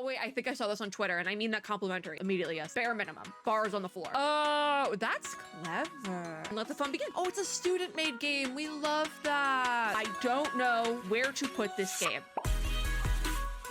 Oh, wait, I think I saw this on Twitter, and I mean that complimentary. Immediately, yes. Bare minimum. Bars on the floor. Oh, that's clever. Let the fun begin. Oh, it's a student-made game. We love that. I don't know where to put this game.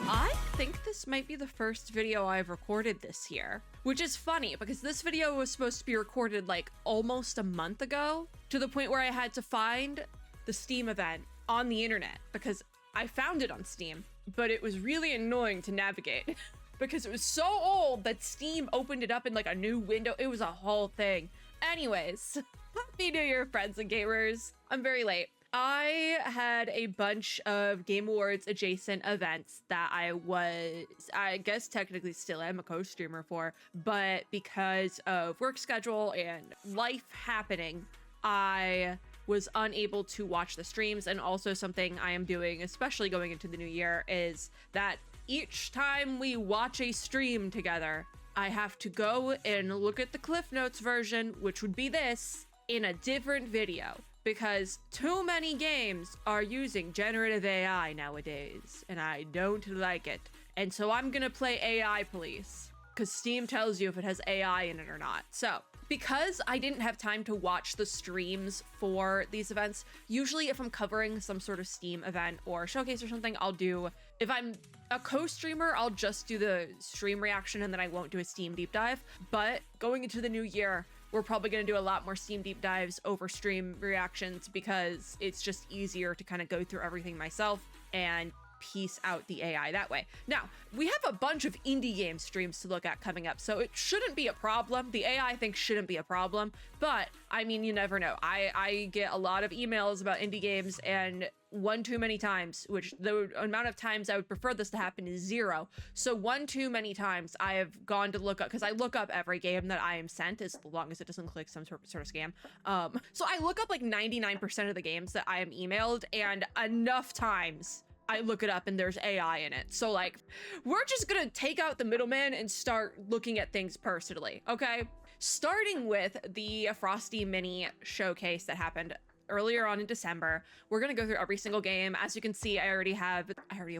I think this might be the first video I've recorded this year, which is funny because this video was supposed to be recorded like almost a month ago, to the point where I had to find the Steam event on the internet because I found it on Steam, but it was really annoying to navigate because it was so old that Steam opened it up in like a new window. It was a whole thing. Anyways, happy New Year, friends and gamers. I'm very late. I had a bunch of Game Awards adjacent events that I guess technically still am a co-streamer for, but because of work schedule and life happening, I was unable to watch the streams. And also something I am doing, especially going into the new year, is that each time we watch a stream together, I have to go and look at the Cliff Notes version, which would be this, in a different video. Because too many games are using generative AI nowadays, and I don't like it. And so I'm gonna play AI police, because Steam tells you if it has AI in it or not. So, because I didn't have time to watch the streams for these events, usually if I'm covering some sort of Steam event or showcase or something, if I'm a co-streamer, I'll just do the stream reaction and then I won't do a Steam deep dive. But going into the new year, we're probably going to do a lot more Steam deep dives over stream reactions because it's just easier to kind of go through everything myself and piece out the AI that way. Now, we have a bunch of indie game streams to look at coming up, so it shouldn't be a problem. The AI thing shouldn't be a problem, but I mean, you never know. I get a lot of emails about indie games, and one too many times, which the amount of times I would prefer this to happen is 0. So one too many times I have gone to look up, because I look up every game that I am sent, as long as it doesn't click some sort of scam. So I look up like 99% of the games that I am emailed, and enough times I look it up and there's AI in it. So like, we're just gonna take out the middleman and start looking at things personally, okay? Starting with the Frosty Mini showcase that happened earlier on in December. We're gonna go through every single game. As you can see, I already have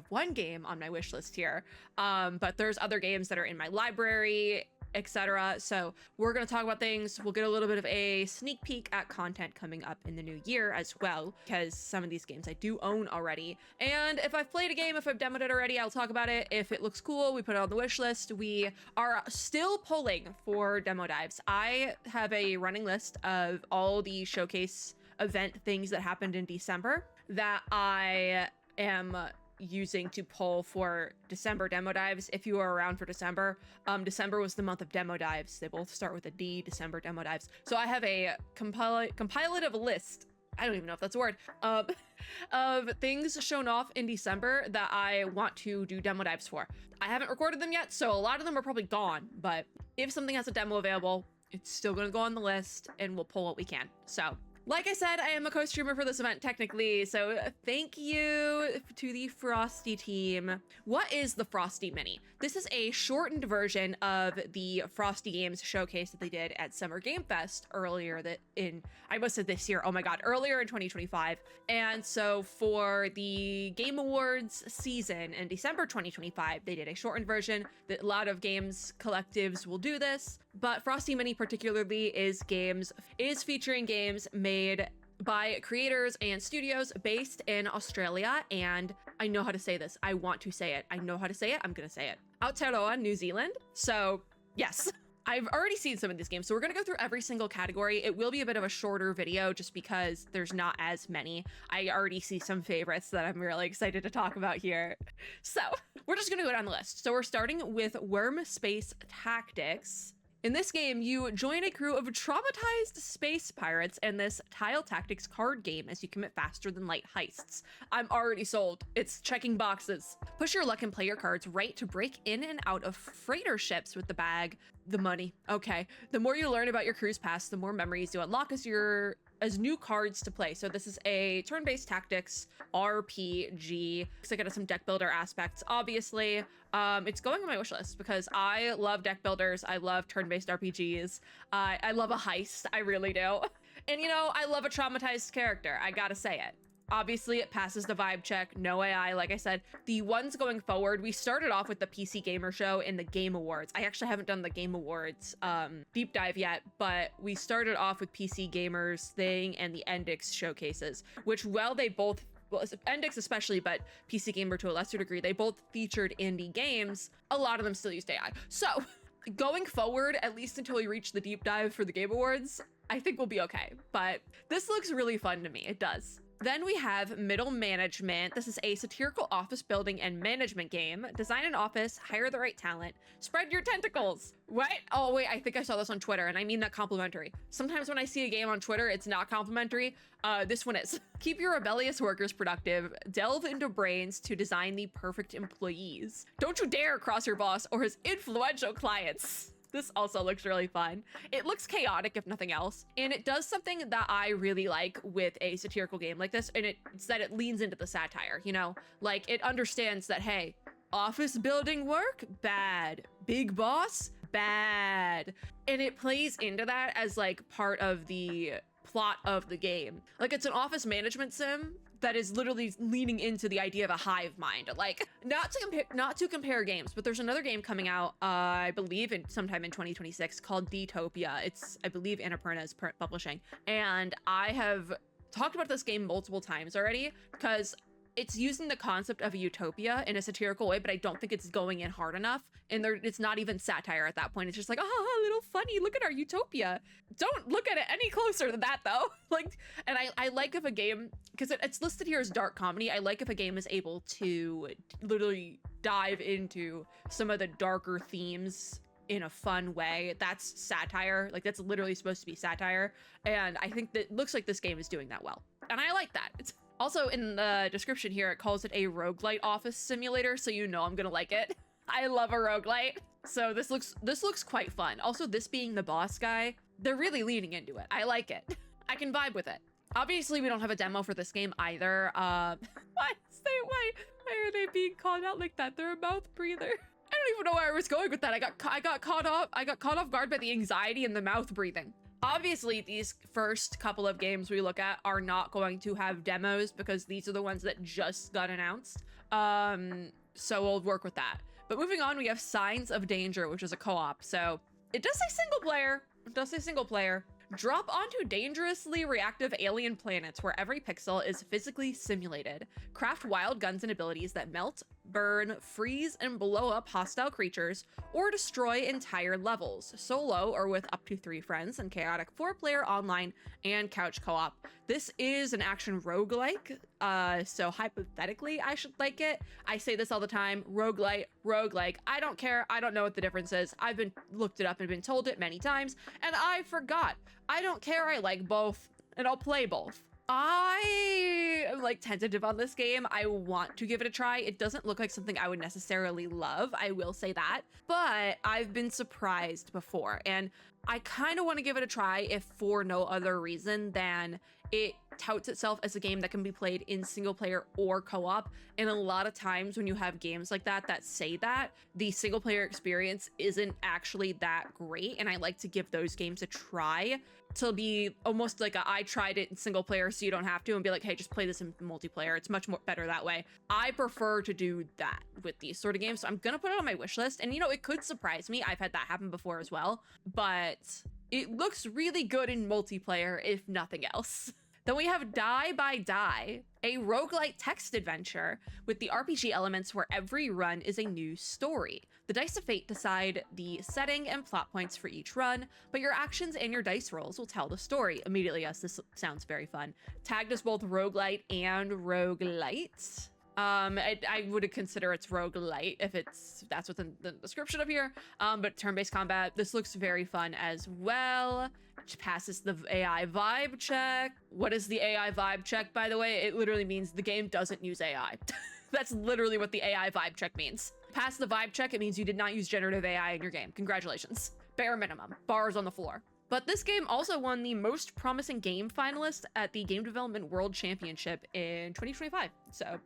one game on my wish list here, but there's other games that are in my library, etc. So we're going to talk about things. We'll get a little bit of a sneak peek at content coming up in the new year as well, because some of these games I do own already. And if I've played a game, if I've demoed it already, I'll talk about it. If it looks cool, we put it on the wish list. We are still polling for demo dives. I have a running list of all the showcase event things that happened in December that I am using to poll for December demo dives. If you are around for December, December was the month of demo dives. They both start with a D, December demo dives. So I have a compilative list, I don't even know if that's a word, of things shown off in December that I want to do demo dives for. I haven't recorded them yet, so a lot of them are probably gone, but if something has a demo available, it's still gonna go on the list and we'll pull what we can. So, like I said, I am a co-streamer for this event technically, so thank you to the Frosty team. What is the Frosty Mini? This is a shortened version of the Frosty Games showcase that they did at Summer Game Fest earlier earlier in 2025. And so for the Game Awards season in December 2025, they did a shortened version. That a lot of games collectives will do this, but Frosty Mini particularly is featuring games made by creators and studios based in Australia, and I know how to say this. I want to say it. I know how to say it. I'm gonna say it. Aotearoa, New Zealand. So yes, I've already seen some of these games, so we're gonna go through every single category. It will be a bit of a shorter video just because there's not as many. I already see some favorites that I'm really excited to talk about here. So we're just gonna go down the list. So we're starting with Worm Space Tactics. In this game, you join a crew of traumatized space pirates in this tile tactics card game as you commit faster than light heists. I'm already sold. It's checking boxes. Push your luck and play your cards right to break in and out of freighter ships with the money. Okay. The more you learn about your crew's past, the more memories you unlock as new cards to play. So this is a turn-based tactics RPG. So I got some deck builder aspects, obviously. It's going on my wish list because I love deck builders. I love turn-based RPGs. I love a heist, I really do. And you know, I love a traumatized character, I gotta say it. Obviously, it passes the vibe check, no AI, like I said. The ones going forward, we started off with the PC Gamer Show and the Game Awards. I actually haven't done the Game Awards deep dive yet, but we started off with PC Gamers thing and the Endix showcases, which while they both, well, Endix especially, but PC Gamer to a lesser degree, they both featured indie games. A lot of them still used AI. So going forward, at least until we reach the deep dive for the Game Awards, I think we'll be okay. But this looks really fun to me. It does. Then we have Middle Management. This is a satirical office building and management game. Design an office, hire the right talent, spread your tentacles. What? Oh wait, I think I saw this on Twitter, and I mean that complimentary. Sometimes when I see a game on Twitter, it's not complimentary. This one is. Keep your rebellious workers productive. Delve into brains to design the perfect employees. Don't you dare cross your boss or his influential clients. This also looks really fun. It looks chaotic, if nothing else, and it does something that I really like with a satirical game like this, and it's that it leans into the satire, you know? Like, it understands that, hey, office building work? Bad. Big boss? Bad. And it plays into that as, like, part of the plot of the game. Like, it's an office management sim that is literally leaning into the idea of a hive mind. Like, not to compare games, but there's another game coming out, I believe sometime in 2026 called Detopia. It's, I believe, Annapurna is publishing. And I have talked about this game multiple times already because it's using the concept of a utopia in a satirical way, but I don't think it's going in hard enough. And it's not even satire at that point. It's just like, oh, a little funny, look at our utopia. Don't look at it any closer than that though. Like, and I like if a game, because it's listed here as dark comedy, I like if a game is able to literally dive into some of the darker themes in a fun way. That's satire. Like, that's literally supposed to be satire. And I think that looks like this game is doing that well. And I like that. It's also in the description here, it calls it a roguelite office simulator, so you know I'm gonna like it. I love a roguelite. So this looks quite fun. Also, this being the boss guy, they're really leaning into it. I like it. I can vibe with it. Obviously, we don't have a demo for this game either. Why are they being called out like that? They're a mouth breather. I don't even know where I was going with that. I got caught off guard by the anxiety and the mouth breathing. Obviously, these first couple of games we look at are not going to have demos because these are the ones that just got announced. So we'll work with that. But moving on, we have Signs of Danger, which is a co-op. So it does say single player. It does say single player. Drop onto dangerously reactive alien planets where every pixel is physically simulated. Craft wild guns and abilities that melt, burn, freeze, and blow up hostile creatures, or destroy entire levels, solo or with up to 3 friends, and chaotic 4-player online and couch co-op. This is an action roguelike, so hypothetically I should like it. I say this all the time, roguelike. I don't care, I don't know what the difference is. I've looked it up and been told it many times, and I forgot. I don't care, I like both, and I'll play both. I am like tentative on this game. I want to give it a try. It doesn't look like something I would necessarily love, I will say that, but I've been surprised before, and I kind of want to give it a try if for no other reason than it touts itself as a game that can be played in single player or co-op. And a lot of times when you have games like that say that, the single player experience isn't actually that great. And I like to give those games a try to be almost like I tried it in single player so you don't have to, and be like, hey, just play this in multiplayer. It's much more better that way. I prefer to do that with these sort of games. So I'm gonna put it on my wish list. And you know, it could surprise me. I've had that happen before as well, but it looks really good in multiplayer, if nothing else. Then we have Die by Die, a roguelite text adventure with the RPG elements where every run is a new story. The dice of fate decide the setting and plot points for each run, but your actions and your dice rolls will tell the story. Immediately, yes, this sounds very fun. Tagged as both roguelite and roguelite. I would consider it's roguelite if that's within the description of here. But turn-based combat, this looks very fun as well. Which passes the AI vibe check. What is the AI vibe check, by the way? It literally means the game doesn't use AI. That's literally what the AI vibe check means. Pass the vibe check, it means you did not use generative AI in your game. Congratulations. Bare minimum. Bars on the floor. But this game also won the most promising game finalist at the Game Development World Championship in 2025. So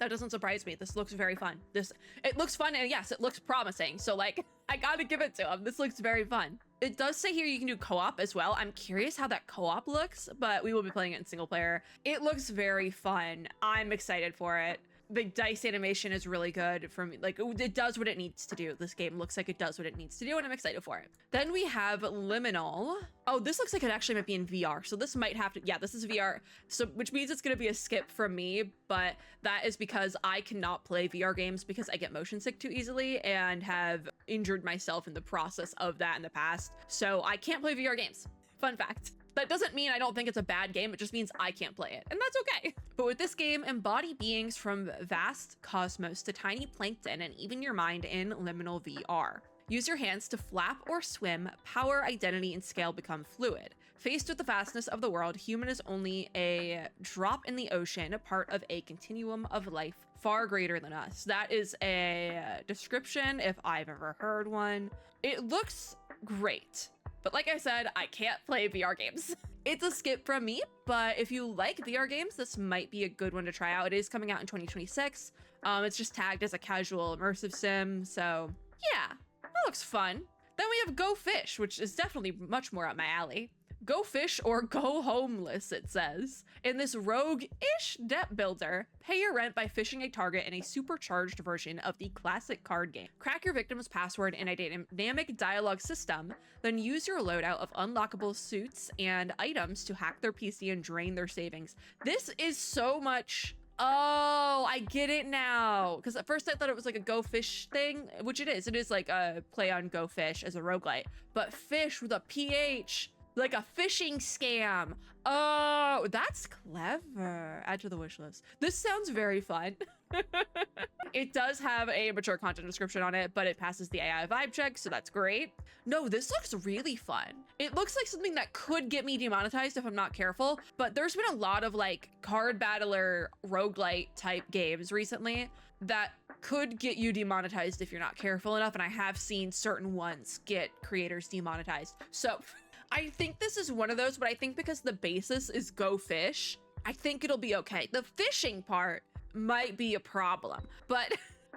That doesn't surprise me. This looks very fun. It looks fun, and yes, it looks promising. So like, I gotta give it to him. This looks very fun. It does say here you can do co-op as well. I'm curious how that co-op looks, but we will be playing it in single player. It looks very fun. I'm excited for it. The dice animation is really good for me. Like, it does what it needs to do. This game looks like it does what it needs to do, and I'm excited for it. Then we have Liminal. Oh, this looks like it actually might be in VR. So this might have to, yeah, this is VR. So, which means it's gonna be a skip from me, but that is because I cannot play VR games because I get motion sick too easily and have injured myself in the process of that in the past. So I can't play VR games. Fun fact. That doesn't mean I don't think it's a bad game, it just means I can't play it, and that's okay. But with this game, embody beings from vast cosmos to tiny plankton and even your mind in liminal VR. Use your hands to flap or swim, power, identity, and scale become fluid. Faced with the vastness of the world, human is only a drop in the ocean, part of a continuum of life far greater than us. That is a description if I've ever heard one. It looks great. But like I said, I can't play VR games. It's a skip from me, but if you like VR games, this might be a good one to try out. It is coming out in 2026. It's just tagged as a casual immersive sim, so yeah, that looks fun. Then we have Go Fish, which is definitely much more up my alley. Go fish or go homeless, it says. In this rogue-ish deck builder, pay your rent by fishing a target in a supercharged version of the classic card game. Crack your victim's password in a dynamic dialogue system, then use your loadout of unlockable suits and items to hack their PC and drain their savings. This is so much... Oh, I get it now. Because at first I thought it was like a Go Fish thing, which it is. It is like a play on Go Fish as a roguelite. But fish with a PH... like a phishing scam. Oh, that's clever. Add to the wish list. This sounds very fun. It does have a mature content description on it, but it passes the AI vibe check, so that's great. No, this looks really fun. It looks like something that could get me demonetized if I'm not careful, but there's been a lot of like card battler roguelite type games recently that could get you demonetized if you're not careful enough, and I have seen certain ones get creators demonetized. So I think this is one of those, but I think because the basis is Go Fish, I think it'll be okay. The fishing part might be a problem, but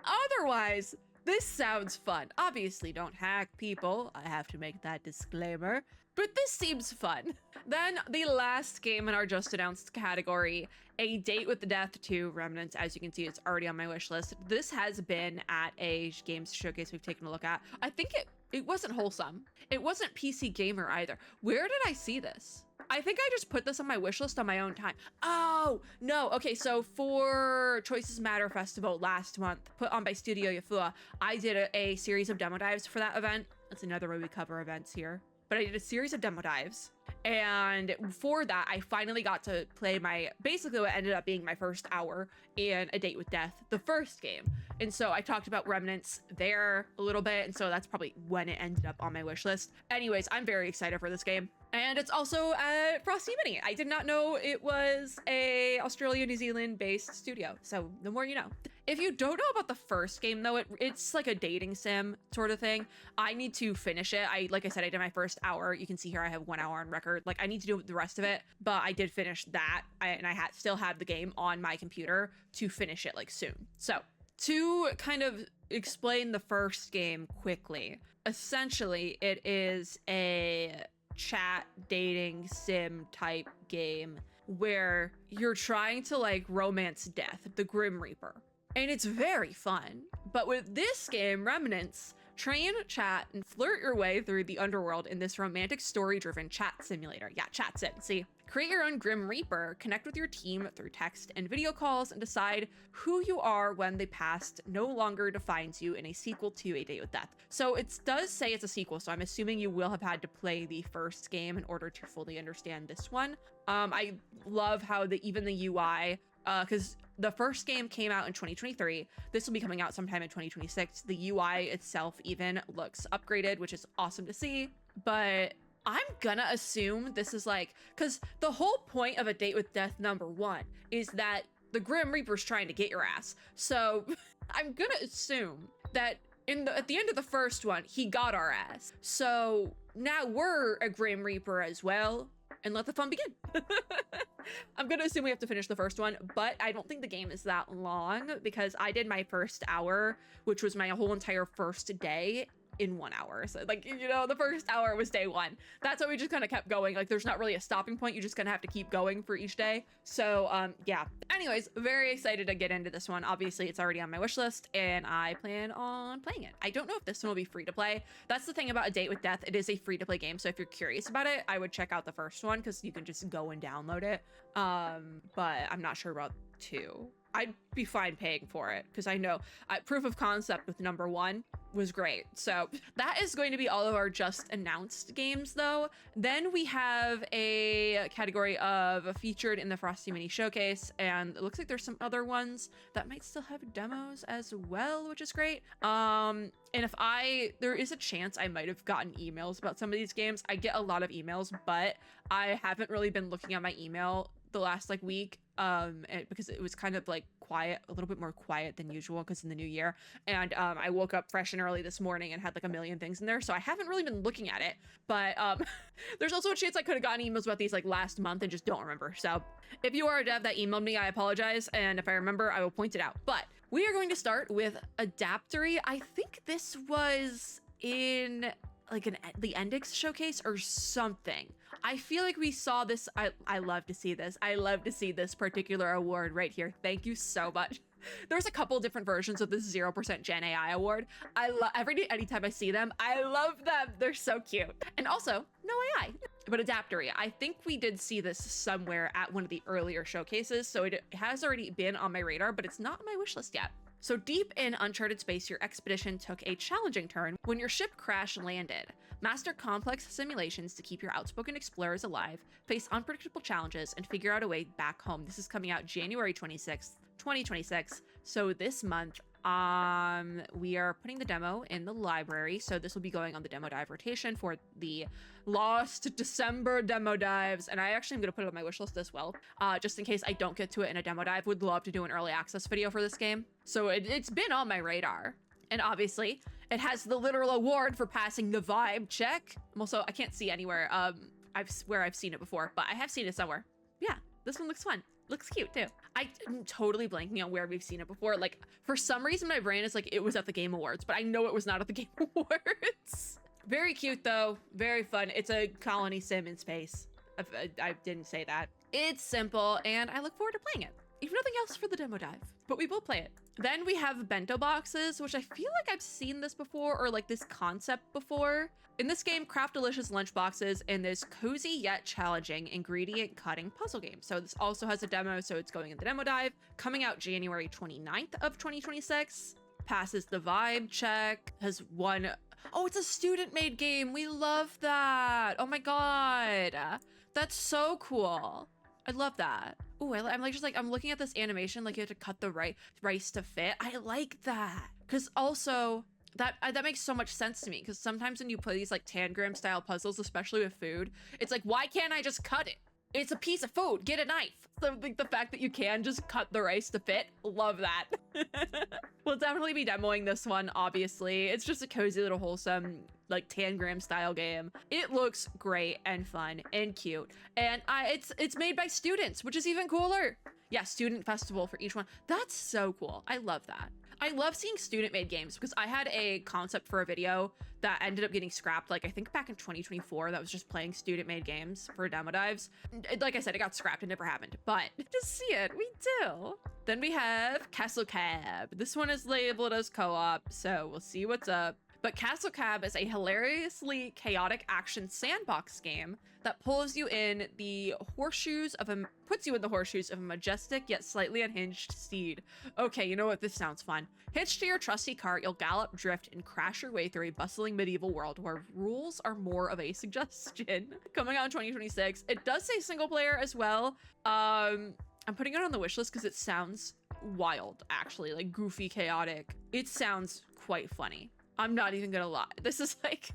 otherwise, this sounds fun. Obviously, don't hack people. I have to make that disclaimer, but this seems fun. Then the last game in our just announced category, A Date with the Death 2 Remnants. As you can see, it's already on my wish list. This has been at a games showcase we've taken a look at. I think it wasn't wholesome. It wasn't PC Gamer either. Where did I see this? I think I just put this on my wish list on my own time. Oh, no. Okay, so for Choices Matter Festival last month, put on by Studio Yafua, I did a series of demo dives for that event. That's another way we cover events here. But I did a series of demo dives. And for that, I finally got to play basically what ended up being my first hour in A Date with Death, the first game. And so I talked about Remnants there a little bit, and so that's probably when it ended up on my wish list. Anyways, I'm very excited for this game. And it's also at Frosty Mini. I did not know it was a Australia, New Zealand based studio. So the more you know. If you don't know about the first game though, it's like a dating sim sort of thing. I need to finish it. Like I said, I did my first hour. You can see here I have 1 hour on record. Like I need to do the rest of it, but I did finish that. And I still have the game on my computer to finish it like soon. So to kind of explain the first game quickly, essentially it is a chat dating sim type game where you're trying to like romance death, the Grim Reaper. And it's very fun. But with this game, Remnants, train, chat, and flirt your way through the underworld in this romantic story-driven chat simulator. Yeah, chat sim, see? Create your own Grim Reaper, connect with your team through text and video calls, and decide who you are when the past no longer defines you in a sequel to A Date with Death. So it does say it's a sequel, so I'm assuming you will have had to play the first game in order to fully understand this one. I love how even the UI, because the first game came out in 2023. This will be coming out sometime in 2026. The UI itself even looks upgraded, which is awesome to see. But I'm gonna assume this is like, because the whole point of A Date with Death #1 is that the Grim Reaper's trying to get your ass. So I'm gonna assume that at the end of the first one, he got our ass. So now we're a Grim Reaper as well. and let the fun begin. I'm gonna assume we have to finish the first one, but I don't think the game is that long because I did my first hour, which was my whole entire first day, in 1 hour. So like, you know, the first hour was day one. That's why we just kind of kept going. Like there's not really a stopping point. You're just gonna have to keep going for each day. So yeah, anyways, very excited to get into this one. Obviously it's already on my wish list and I plan on playing it. I don't know if this one will be free to play. That's the thing about A Date with Death. It is a free to play game. So if you're curious about it, I would check out the first one because you can just go and download it. But I'm not sure about 2. I'd be fine paying for it because I know proof of concept with number 1 was great. So that is going to be all of our just announced games though. Then we have a category of featured in the Frosty Mini showcase, and it looks like there's some other ones that might still have demos as well, which is great. And if there is a chance I might have gotten emails about some of these games. I get a lot of emails, but I haven't really been looking at my email the last like week because it was kind of like quiet, a little bit more quiet than usual because in the new year, and I woke up fresh and early this morning and had like a million things in there, so I haven't really been looking at it. But there's also a chance I could have gotten emails about these like last month and just don't remember. So if you are a dev that emailed me, I apologize, and if I remember I will point it out. But we are going to start with Adaptory. I think this was in like the Endix showcase or something. I feel like we saw this. I love to see this. I love to see this particular award right here. Thank you so much. There's a couple different versions of this 0% Gen AI award. I love anytime I see them. I love them. They're so cute. And also, no AI. But Adaptory, I think we did see this somewhere at one of the earlier showcases, so it has already been on my radar, but it's not on my wish list yet. So deep in uncharted space, your expedition took a challenging turn when your ship crash landed. Master complex simulations to keep your outspoken explorers alive, face unpredictable challenges, and figure out a way back home. This is coming out January 26th, 2026. So this month, we are putting the demo in the library. So this will be going on the demo dive rotation for the Lost December demo dives. And I actually am going to put it on my wish list as well, just in case I don't get to it in a demo dive. Would love to do an early access video for this game. So it's been on my radar. And obviously it has the literal award for passing the vibe check. I can't see anywhere where I've seen it before, but I have seen it somewhere. Yeah, this one looks fun. Looks cute too. I'm totally blanking on where we've seen it before. Like for some reason my brain is like it was at the Game Awards, but I know it was not at the Game Awards. Very cute though, very fun. It's a colony sim in space. I didn't say that. It's simple and I look forward to playing it. If nothing else for the demo dive, but we will play it. Then we have bento boxes, which I feel like I've seen this before, or like this concept before. In this game, craft delicious lunch boxes in this cozy yet challenging ingredient cutting puzzle game. So this also has a demo, so it's going in the demo dive, coming out January 29th of 2026. Passes the vibe check, has won. Oh, it's a student-made game. We love that. Oh my God. That's so cool. I love that. Oh, I'm looking at this animation, like you have to cut the rice to fit. I like that. Cause also that makes so much sense to me. Cause sometimes when you play these like tangram style puzzles, especially with food, it's like, why can't I just cut it? It's a piece of food, get a knife. So like the fact that you can just cut the rice to fit, love that. We'll definitely be demoing this one, obviously. It's just a cozy little wholesome, like tangram style game. It looks great and fun and cute. And it's made by students, which is even cooler. Yeah, student festival for each one. That's so cool. I love that. I love seeing student-made games because I had a concept for a video that ended up getting scrapped, like I think back in 2024, that was just playing student-made games for demo dives. Like I said, it got scrapped, it never happened, but to see it, we do. Then we have Castle Cab. This one is labeled as co-op, so we'll see what's up. But Castle Cab is a hilariously chaotic action sandbox game that puts you in the horseshoes of a majestic yet slightly unhinged steed. Okay, you know what? This sounds fun. Hitched to your trusty cart, you'll gallop, drift, and crash your way through a bustling medieval world where rules are more of a suggestion. Coming out in 2026. It does say single player as well. I'm putting it on the wish list because it sounds wild, actually, like goofy, chaotic. It sounds quite funny. I'm not even gonna lie. This is like,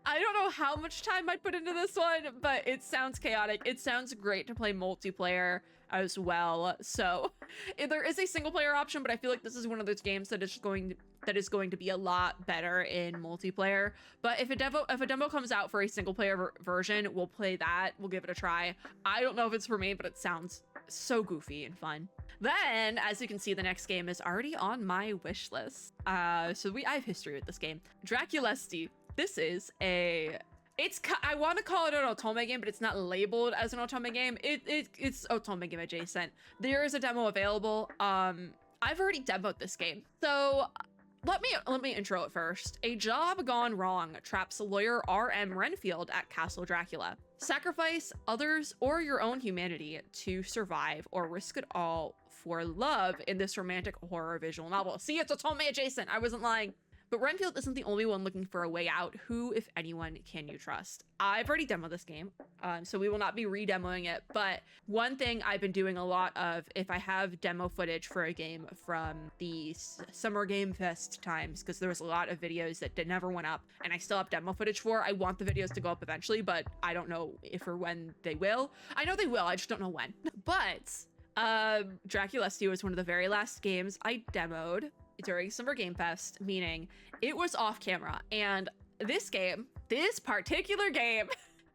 I don't know how much time I'd put into this one, but it sounds chaotic. It sounds great to play multiplayer as well. So there is a single player option, but I feel like this is one of those games that is going that is going to be a lot better in multiplayer. But if a demo comes out for a single player version, we'll play that. We'll give it a try. I don't know if it's for me, but it sounds so goofy and fun. Then, as you can see, the next game is already on my wish list. I have history with this game. Draculesti. This is I want to call it an otome game, but it's not labeled as an otome game. It's otome game adjacent. There is a demo available. I've already demoed this game. So let me intro it first. A job gone wrong traps lawyer R.M. Renfield at Castle Dracula. Sacrifice others or your own humanity to survive, or risk it all for love in this romantic horror visual novel. See, it's otome adjacent. I wasn't lying. But Renfield isn't the only one looking for a way out. Who, if anyone, can you trust? I've already demoed this game, so we will not be re-demoing it. But one thing I've been doing a lot of, if I have demo footage for a game from the Summer Game Fest times, because there was a lot of videos that never went up, and I still have demo footage for, I want the videos to go up eventually, but I don't know if or when they will. I know they will, I just don't know when. But Draculesti was one of the very last games I demoed during Summer Game Fest, meaning it was off camera. And this particular game,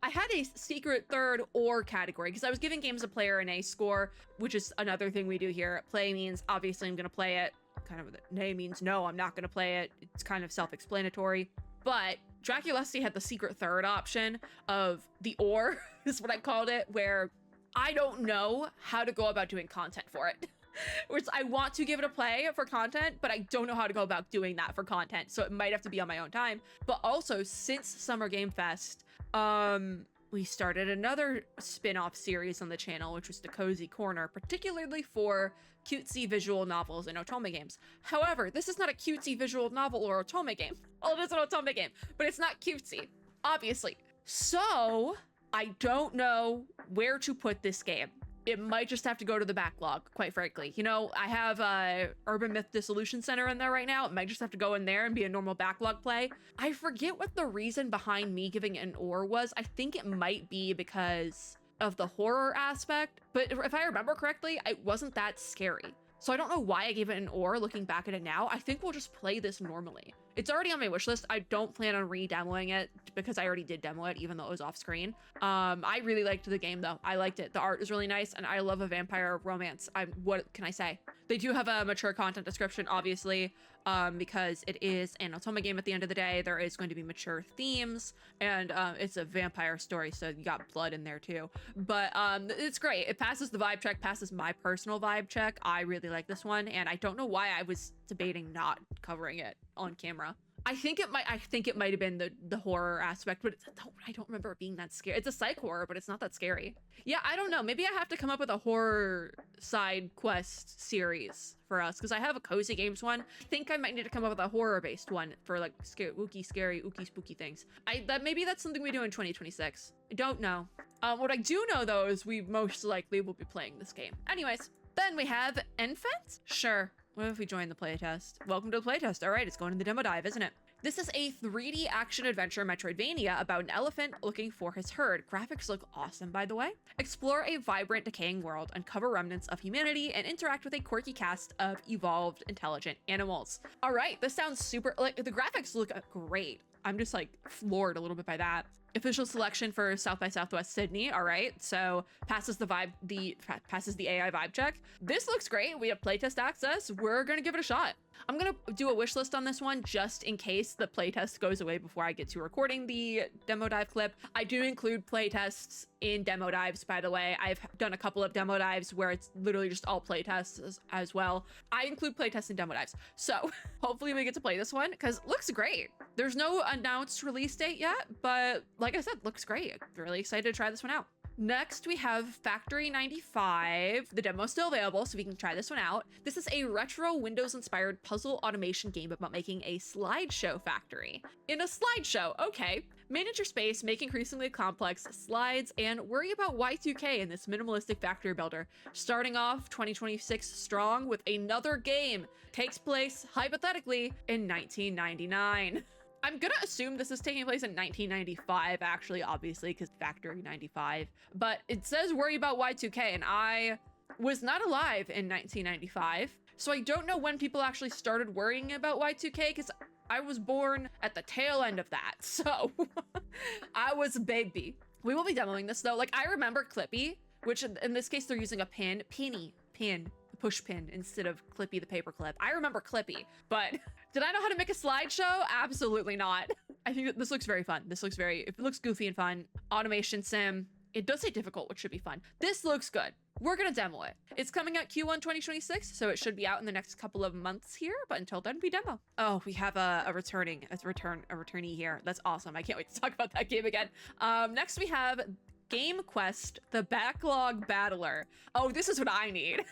I had a secret third or category because I was giving games a player and a score, which is another thing we do here. Play means obviously I'm gonna play it. Kind of the nay means no, I'm not gonna play it. It's kind of self-explanatory. But Draculesti had the secret third option of the or is what I called it, where I don't know how to go about doing content for it. Which I want to give it a play for content, but I don't know how to go about doing that for content, so it might have to be on my own time. But also, since Summer Game Fest, we started another spin-off series on the channel, which was the Cozy Corner, particularly for cutesy visual novels and otome games. However, this is not a cutesy visual novel or otome game. Well, it is an otome game, but it's not cutesy, obviously. So, I don't know where to put this game. It might just have to go to the backlog, quite frankly. You know, I have Urban Myth Dissolution Center in there right now. It might just have to go in there and be a normal backlog play. I forget what the reason behind me giving it an or was. I think it might be because of the horror aspect, but if I remember correctly, it wasn't that scary. So I don't know why I gave it an or looking back at it now. I think we'll just play this normally. It's already on my wish list. I don't plan on re-demoing it because I already did demo it, even though it was off screen. I really liked the game though. I liked it. The art is really nice and I love a vampire romance. What can I say? They do have a mature content description, obviously, because it is an otome game at the end of the day. There is going to be mature themes and it's a vampire story, so you got blood in there too. But it's great. It passes the vibe check, passes my personal vibe check. I really like this one and I don't know why I was debating not covering it on camera. I think it might have been the horror aspect, but I don't remember it being that scary. It's a psych horror, but it's not that scary. Yeah, I don't know. Maybe I have to come up with a horror side quest series for us, because I have a cozy games one. I think I might need to come up with a horror based one for like scary, ooky spooky things. Maybe that's something we do in 2026. I don't know. What I do know though is we most likely will be playing this game. Anyways, then we have Infant. Sure. What if we join the playtest? Welcome to the playtest. All right, it's going to the demo dive, isn't it? This is a 3D action-adventure Metroidvania about an elephant looking for his herd. Graphics look awesome, by the way. Explore a vibrant, decaying world, uncover remnants of humanity, and interact with a quirky cast of evolved, intelligent animals. All right, this sounds super, like, the graphics look great. I'm just like floored a little bit by that. Official selection for South by Southwest Sydney. All right, so passes the AI vibe check. This looks great. We have playtest access. We're gonna give it a shot. I'm gonna do a wish list on this one just in case the playtest goes away before I get to recording the demo dive clip. I do include playtests in demo dives, by the way. I've done a couple of demo dives where it's literally just all playtests as well. I include playtests in demo dives. So hopefully we get to play this one because it looks great. There's no announced release date yet, but like I said, looks great. I'm really excited to try this one out. Next, we have Factory 95. The demo's still available, so we can try this one out. This is a retro Windows-inspired puzzle automation game about making a slideshow factory. In a slideshow, okay. Manage your space, make increasingly complex slides, and worry about Y2K in this minimalistic factory builder. Starting off 2026 strong with another game. Takes place, hypothetically, in 1999. I'm gonna assume this is taking place in 1995, actually, obviously, because Factory 95. But it says worry about Y2K, and I was not alive in 1995. So I don't know when people actually started worrying about Y2K, because I was born at the tail end of that. So I was a baby. We will be demoing this though. Like, I remember Clippy, which in this case, they're using a pin, push pin instead of Clippy the paperclip. I remember Clippy, but did I know how to make a slideshow? Absolutely not. I think that this looks very fun. This looks it looks goofy and fun. Automation sim. It does say difficult, which should be fun. This looks good. We're gonna demo it. It's coming out Q1 2026, so it should be out in the next couple of months here, but until then, we demo. Oh, we have a returnee here. That's awesome. I can't wait to talk about that game again. Next we have Game Quest, the Backlog Battler. Oh, this is what I need.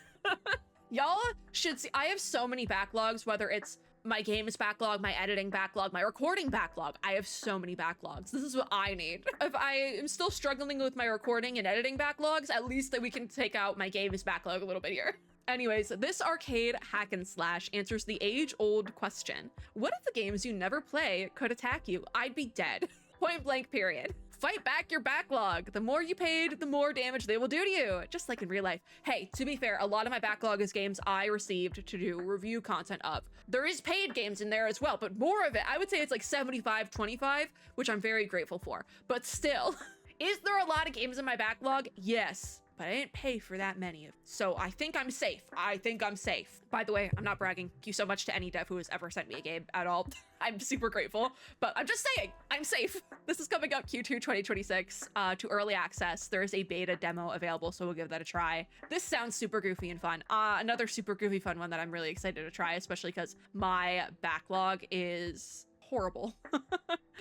Y'all should see, I have so many backlogs, whether it's my games backlog, my editing backlog, my recording backlog. I have so many backlogs. This is what I need. If I am still struggling with my recording and editing backlogs, at least that we can take out my games backlog a little bit here. Anyways, this arcade hack and slash answers the age-old question. What if the games you never play could attack you? I'd be dead. Point blank, period. Fight back your backlog. The more you paid, the more damage they will do to you, just like in real life. Hey, to be fair, a lot of my backlog is games I received to do review content of. There is paid games in there as well, but more of it, I would say it's like 75-25, which I'm very grateful for. But still, is there a lot of games in my backlog? Yes, but I didn't pay for that many of them. So I think I'm safe. I think I'm safe. By the way, I'm not bragging. Thank you so much to any dev who has ever sent me a game at all. I'm super grateful, but I'm just saying, I'm safe. This is coming up Q2 2026 to early access. There is a beta demo available, so we'll give that a try. This sounds super goofy and fun. Another super goofy fun one that I'm really excited to try, especially because my backlog is horrible.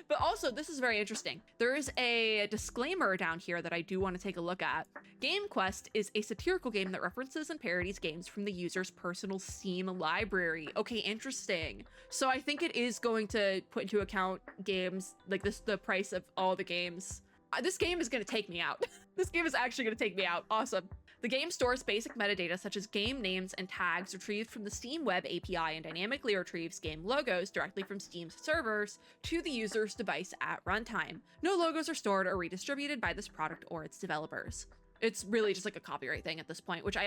But also, this is very interesting. There is a disclaimer down here that I do want to take a look at. Game Quest is a satirical game that references and parodies games from the user's personal Steam library. Okay, interesting. So I think it is going to put into account games like this, the price of all the games. This game is going to take me out. This game is actually going to take me out. Awesome. The game stores basic metadata such as game names and tags retrieved from the Steam Web API and dynamically retrieves game logos directly from Steam's servers to the user's device at runtime. No logos are stored or redistributed by this product or its developers. It's really just like a copyright thing at this point, which I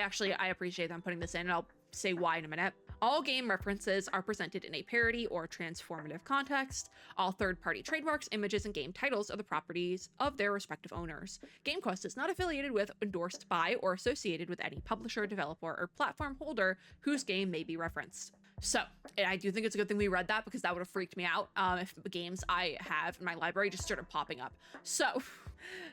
appreciate them putting this in, and I'll say why in a minute. All game references are presented in a parody or transformative context. All third-party trademarks, images, and game titles are the properties of their respective owners. GameQuest is not affiliated with, endorsed by, or associated with any publisher, developer, or platform holder whose game may be referenced. So, and I do think it's a good thing we read that, because that would have freaked me out if the games I have in my library just started popping up. So,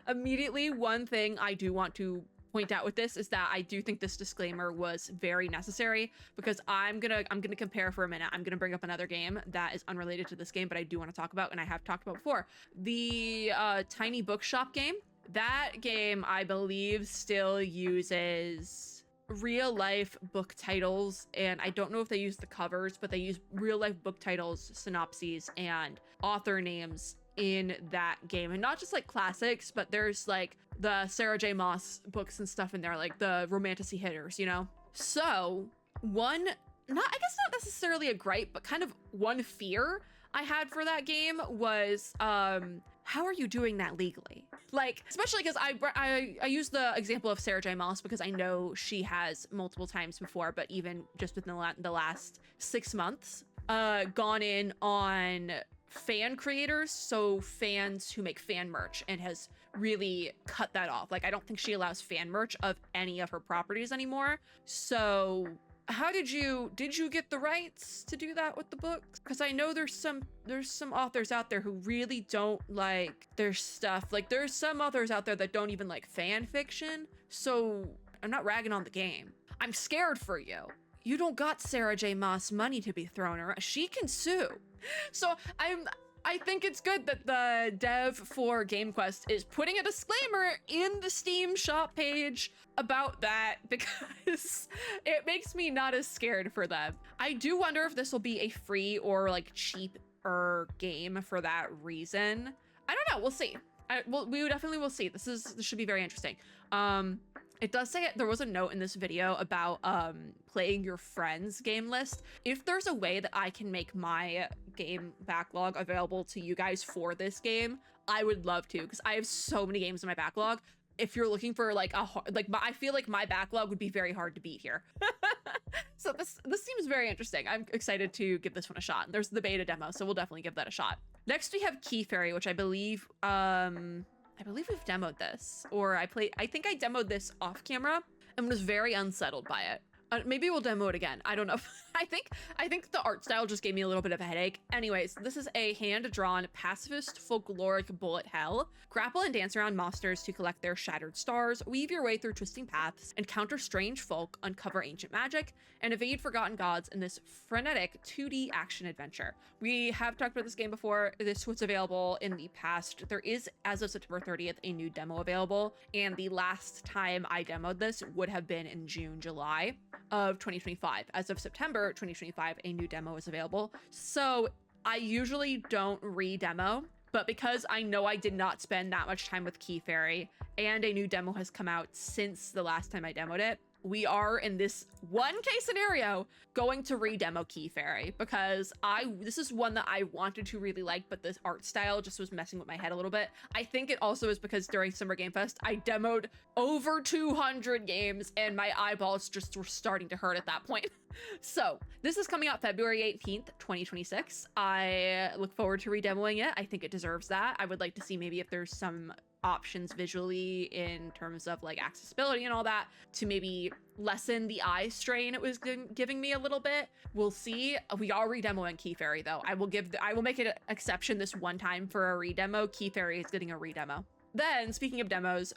immediately, one thing I do want to point out with this is that I do think this disclaimer was very necessary, because I'm gonna compare for a minute. I'm gonna bring up another game that is unrelated to this game, but I do want to talk about, and I have talked about before. The Tiny Bookshop game. That game, I believe, still uses real life book titles, and I don't know if they use the covers, but they use real life book titles, synopses, and author names in that game. And not just like classics, but there's like the Sarah J. Maas books and stuff in there, like the romantasy hitters, you know? So I guess not necessarily a gripe, but kind of one fear I had for that game was, how are you doing that legally? Like, especially because I use the example of Sarah J. Maas because I know she has multiple times before, but even just within the last 6 months, gone in on fan creators, so fans who make fan merch, and has really cut that off. Like, I don't think she allows fan merch of any of her properties anymore. So how did you get the rights to do that with the books? Because I know there's some authors out there who really don't like their stuff. Like, there's some authors out there that don't even like fan fiction. So I'm not ragging on the game. I'm scared for you. You don't got Sarah J. Maas money to be thrown around. She can sue. So I think it's good that the dev for GameQuest is putting a disclaimer in the Steam shop page about that, because it makes me not as scared for them. I do wonder if this will be a free or like cheaper game for that reason. I don't know. We'll see. We definitely will see. This should be very interesting. It does say there was a note in this video about playing your friend's game list. If there's a way that I can make my game backlog available to you guys for this game, I would love to, because I have so many games in my backlog. If you're looking for like I feel like my backlog would be very hard to beat here. So this seems very interesting. I'm excited to give this one a shot. There's the beta demo, so we'll definitely give that a shot. Next we have Key Fairy, which I believe we've demoed this, or I think I demoed this off camera and was very unsettled by it. Maybe we'll demo it again. I don't know. I think the art style just gave me a little bit of a headache. Anyways, this is a hand-drawn pacifist folkloric bullet hell. Grapple and dance around monsters to collect their shattered stars, weave your way through twisting paths, encounter strange folk, uncover ancient magic, and evade forgotten gods in this frenetic 2D action adventure. We have talked about this game before. This was available in the past. There is, as of September 30th, a new demo available, and the last time I demoed this would have been in June, July of 2025. As of September 2025, a new demo is available. So I usually don't re-demo, but because I know I did not spend that much time with Key Fairy and a new demo has come out since the last time I demoed it, we are in this one case scenario going to re-demo Key Fairy because this is one that I wanted to really like, but this art style just was messing with my head a little bit. I think it also is because during Summer Game Fest, I demoed over 200 games and my eyeballs just were starting to hurt at that point. So this is coming out February 18th, 2026. I look forward to re-demoing it. I think it deserves that. I would like to see maybe if there's some options visually in terms of like accessibility and all that to maybe lessen the eye strain it was giving me a little bit. We'll see. We are re-demoing Key Fairy though. I will make it an exception this one time for a re-demo. Key Fairy is getting a re-demo. Then, speaking of demos,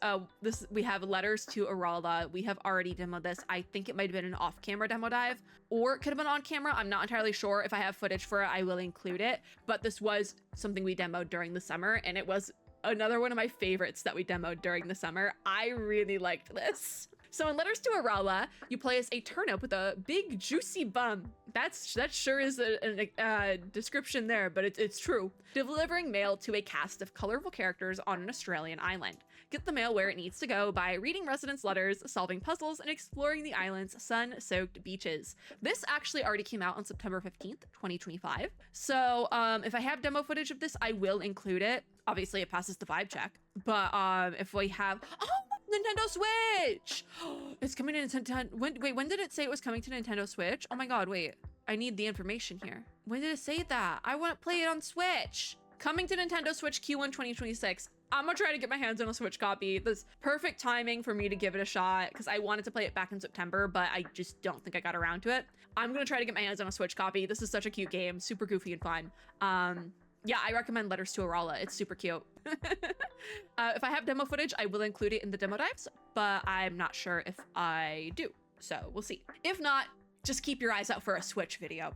we have Letters to Arala. We have already demoed this. I think it might have been an off-camera demo dive, or it could have been on camera. I'm not entirely sure. If I have footage for it, I will include it. But this was something we demoed during the summer, and it was another one of my favorites that we demoed during the summer. I really liked this. So in Letters to Arala, you play as a turnip with a big juicy bum. That sure is a description there, but it's true. Delivering mail to a cast of colorful characters on an Australian island. Get the mail where it needs to go by reading residents' letters, solving puzzles, and exploring the island's sun-soaked beaches. This actually already came out on September 15th, 2025. So if I have demo footage of this, I will include it. Obviously, it passes the vibe check. But if we have... Nintendo Switch! It's coming to Nintendo... When did it say it was coming to Nintendo Switch? Oh my god, wait. I need the information here. When did it say that? I want to play it on Switch. Coming to Nintendo Switch Q1 2026. I'm gonna try to get my hands on a Switch copy. This perfect timing for me to give it a shot because I wanted to play it back in September, but I just don't think I got around to it. I'm gonna try to get my hands on a Switch copy. This is such a cute game, super goofy and fun. Yeah, I recommend Letters to Arala. It's super cute. If I have demo footage, I will include it in the demo dives, but I'm not sure if I do. So we'll see. If not, just keep your eyes out for a Switch video.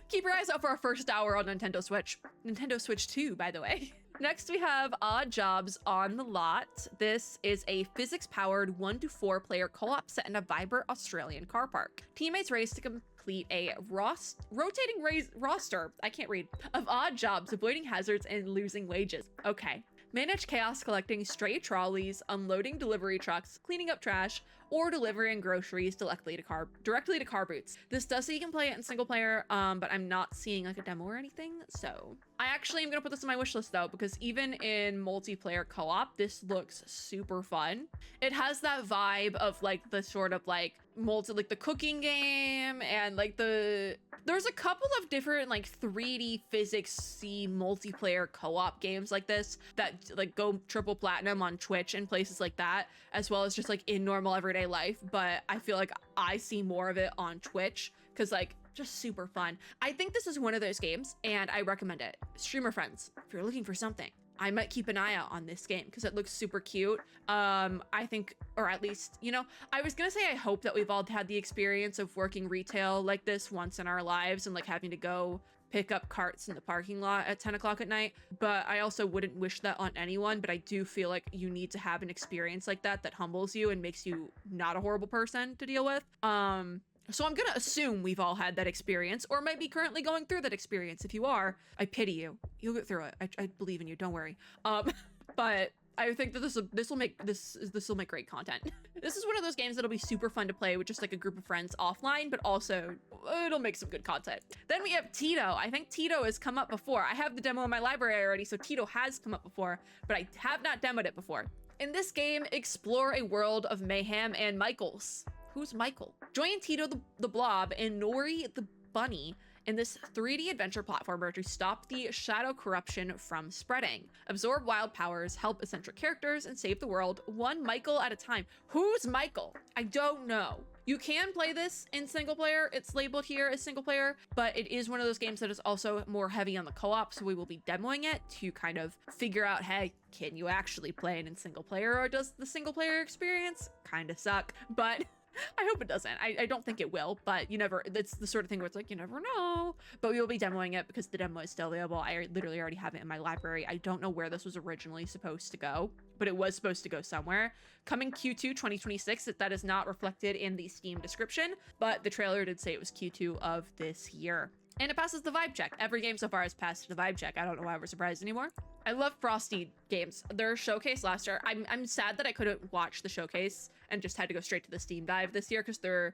Keep your eyes out for our first hour on Nintendo Switch. Nintendo Switch 2, by the way. Next, we have Odd Jobs on the Lot. This is a physics-powered 1 to 4 player co-op set in a vibrant Australian car park. Teammates race to complete a rotating roster, I can't read, of odd jobs, avoiding hazards and losing wages. Okay. Manage chaos collecting stray trolleys, unloading delivery trucks, cleaning up trash, or delivering groceries directly to car boots. This does say you can play it in single player, but I'm not seeing like a demo or anything. So I actually am gonna put this on my wish list though, because even in multiplayer co-op, this looks super fun. It has that vibe of like the sort of like like the cooking game and like there's a couple of different like 3D physics-y multiplayer co-op games like this that like go triple platinum on Twitch and places like that, as well as just like in normal everyday life. But I feel like I see more of it on Twitch because like just super fun. I think this is one of those games and I recommend it. Streamer friends, if you're looking for something, I might keep an eye out on this game because it looks super cute. I think, or at least, you know, I was gonna say I hope that we've all had the experience of working retail like this once in our lives and like having to go pick up carts in the parking lot at 10 o'clock at night. But I also wouldn't wish that on anyone, but I do feel like you need to have an experience like that humbles you and makes you not a horrible person to deal with. So I'm gonna assume we've all had that experience or might be currently going through that experience. If you are, I pity you. You'll get through it. I believe in you, don't worry. But I think that this will make great content. This is one of those games that'll be super fun to play with just like a group of friends offline, but also it'll make some good content. Then we have Tito. I think Tito has come up before. I have the demo in my library already, so Tito has come up before, but I have not demoed it before. In this game, explore a world of mayhem and Michaels. who's Michael? Join Tito the Blob and Nori the Bunny in this 3D adventure platformer to stop the shadow corruption from spreading. Absorb wild powers, help eccentric characters, and save the world one Michael at a time. Who's Michael? I don't know. You can play this in single player. It's labeled here as single player, but it is one of those games that is also more heavy on the co-op, so we will be demoing it to kind of figure out, hey, can you actually play it in single player, or does the single player experience kind of suck? But I hope it doesn't. I don't think it will, but you never, it's the sort of thing where it's like, you never know. But we will be demoing it because the demo is still available. I literally already have it in my library. I don't know where this was originally supposed to go, but it was supposed to go somewhere. Coming Q2 2026, that is not reflected in the Steam description, but the trailer did say it was Q2 of this year. And it passes the vibe check. Every game so far has passed the vibe check. I don't know why we're surprised anymore. I love Frosty games. Their showcase last year, I'm sad that I couldn't watch the showcase and just had to go straight to the Steam dive this year because they're,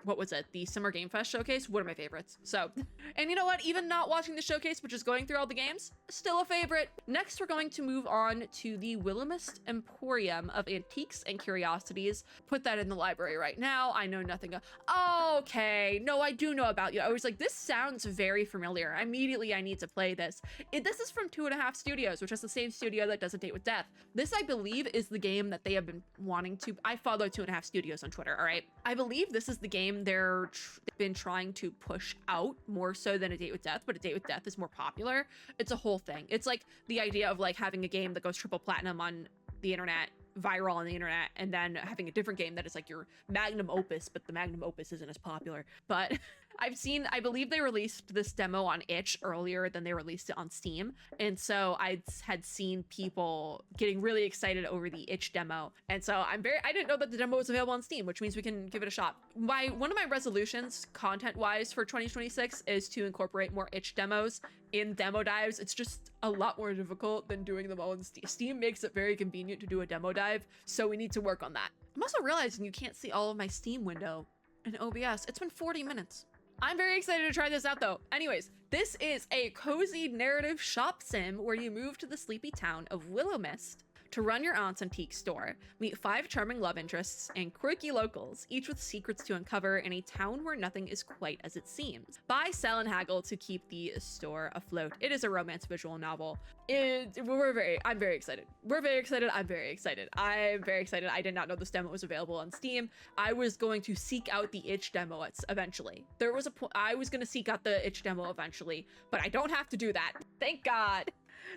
what was it? The Summer Game Fest showcase, one of my favorites. So, and you know what? Even not watching the showcase, but just going through all the games, still a favorite. Next, we're going to move on to the Willemist Emporium of Antiques and Curiosities. Put that in the library right now. I know nothing. Okay, no, I do know about you. I was like, this sounds very familiar. Immediately, I need to play this. This is from 2.5 Studios, which is the same studio that does A Date with Death. This, I believe, is the game that they have been wanting to. I follow 2.5 Studios on Twitter, all right? I believe this is the game they've been trying to push out more so than A Date with Death, but A Date with Death is more popular. It's a whole thing. It's like the idea of like having a game that goes triple platinum on the internet, viral on the internet, and then having a different game that is like your magnum opus, but the magnum opus isn't as popular. But I believe they released this demo on itch earlier than they released it on Steam. And so I had seen people getting really excited over the itch demo. And so I didn't know that the demo was available on Steam, which means we can give it a shot. One of my resolutions content-wise for 2026 is to incorporate more itch demos in demo dives. It's just a lot more difficult than doing them all in Steam. Steam makes it very convenient to do a demo dive, so we need to work on that. I'm also realizing you can't see all of my Steam window in OBS. It's been 40 minutes. I'm very excited to try this out though. Anyways, this is a cozy narrative shop sim where you move to the sleepy town of Willemist to run your aunt's antique store, meet 5 charming love interests and quirky locals, each with secrets to uncover in a town where nothing is quite as it seems. Buy, sell, and haggle to keep the store afloat. It is a romance visual novel. I'm very excited. We're very excited. I'm very excited. I'm very excited. I did not know this demo was available on Steam. I was going to seek out the itch demo eventually. There was a point I was going to seek out the itch demo eventually, but I don't have to do that. Thank God.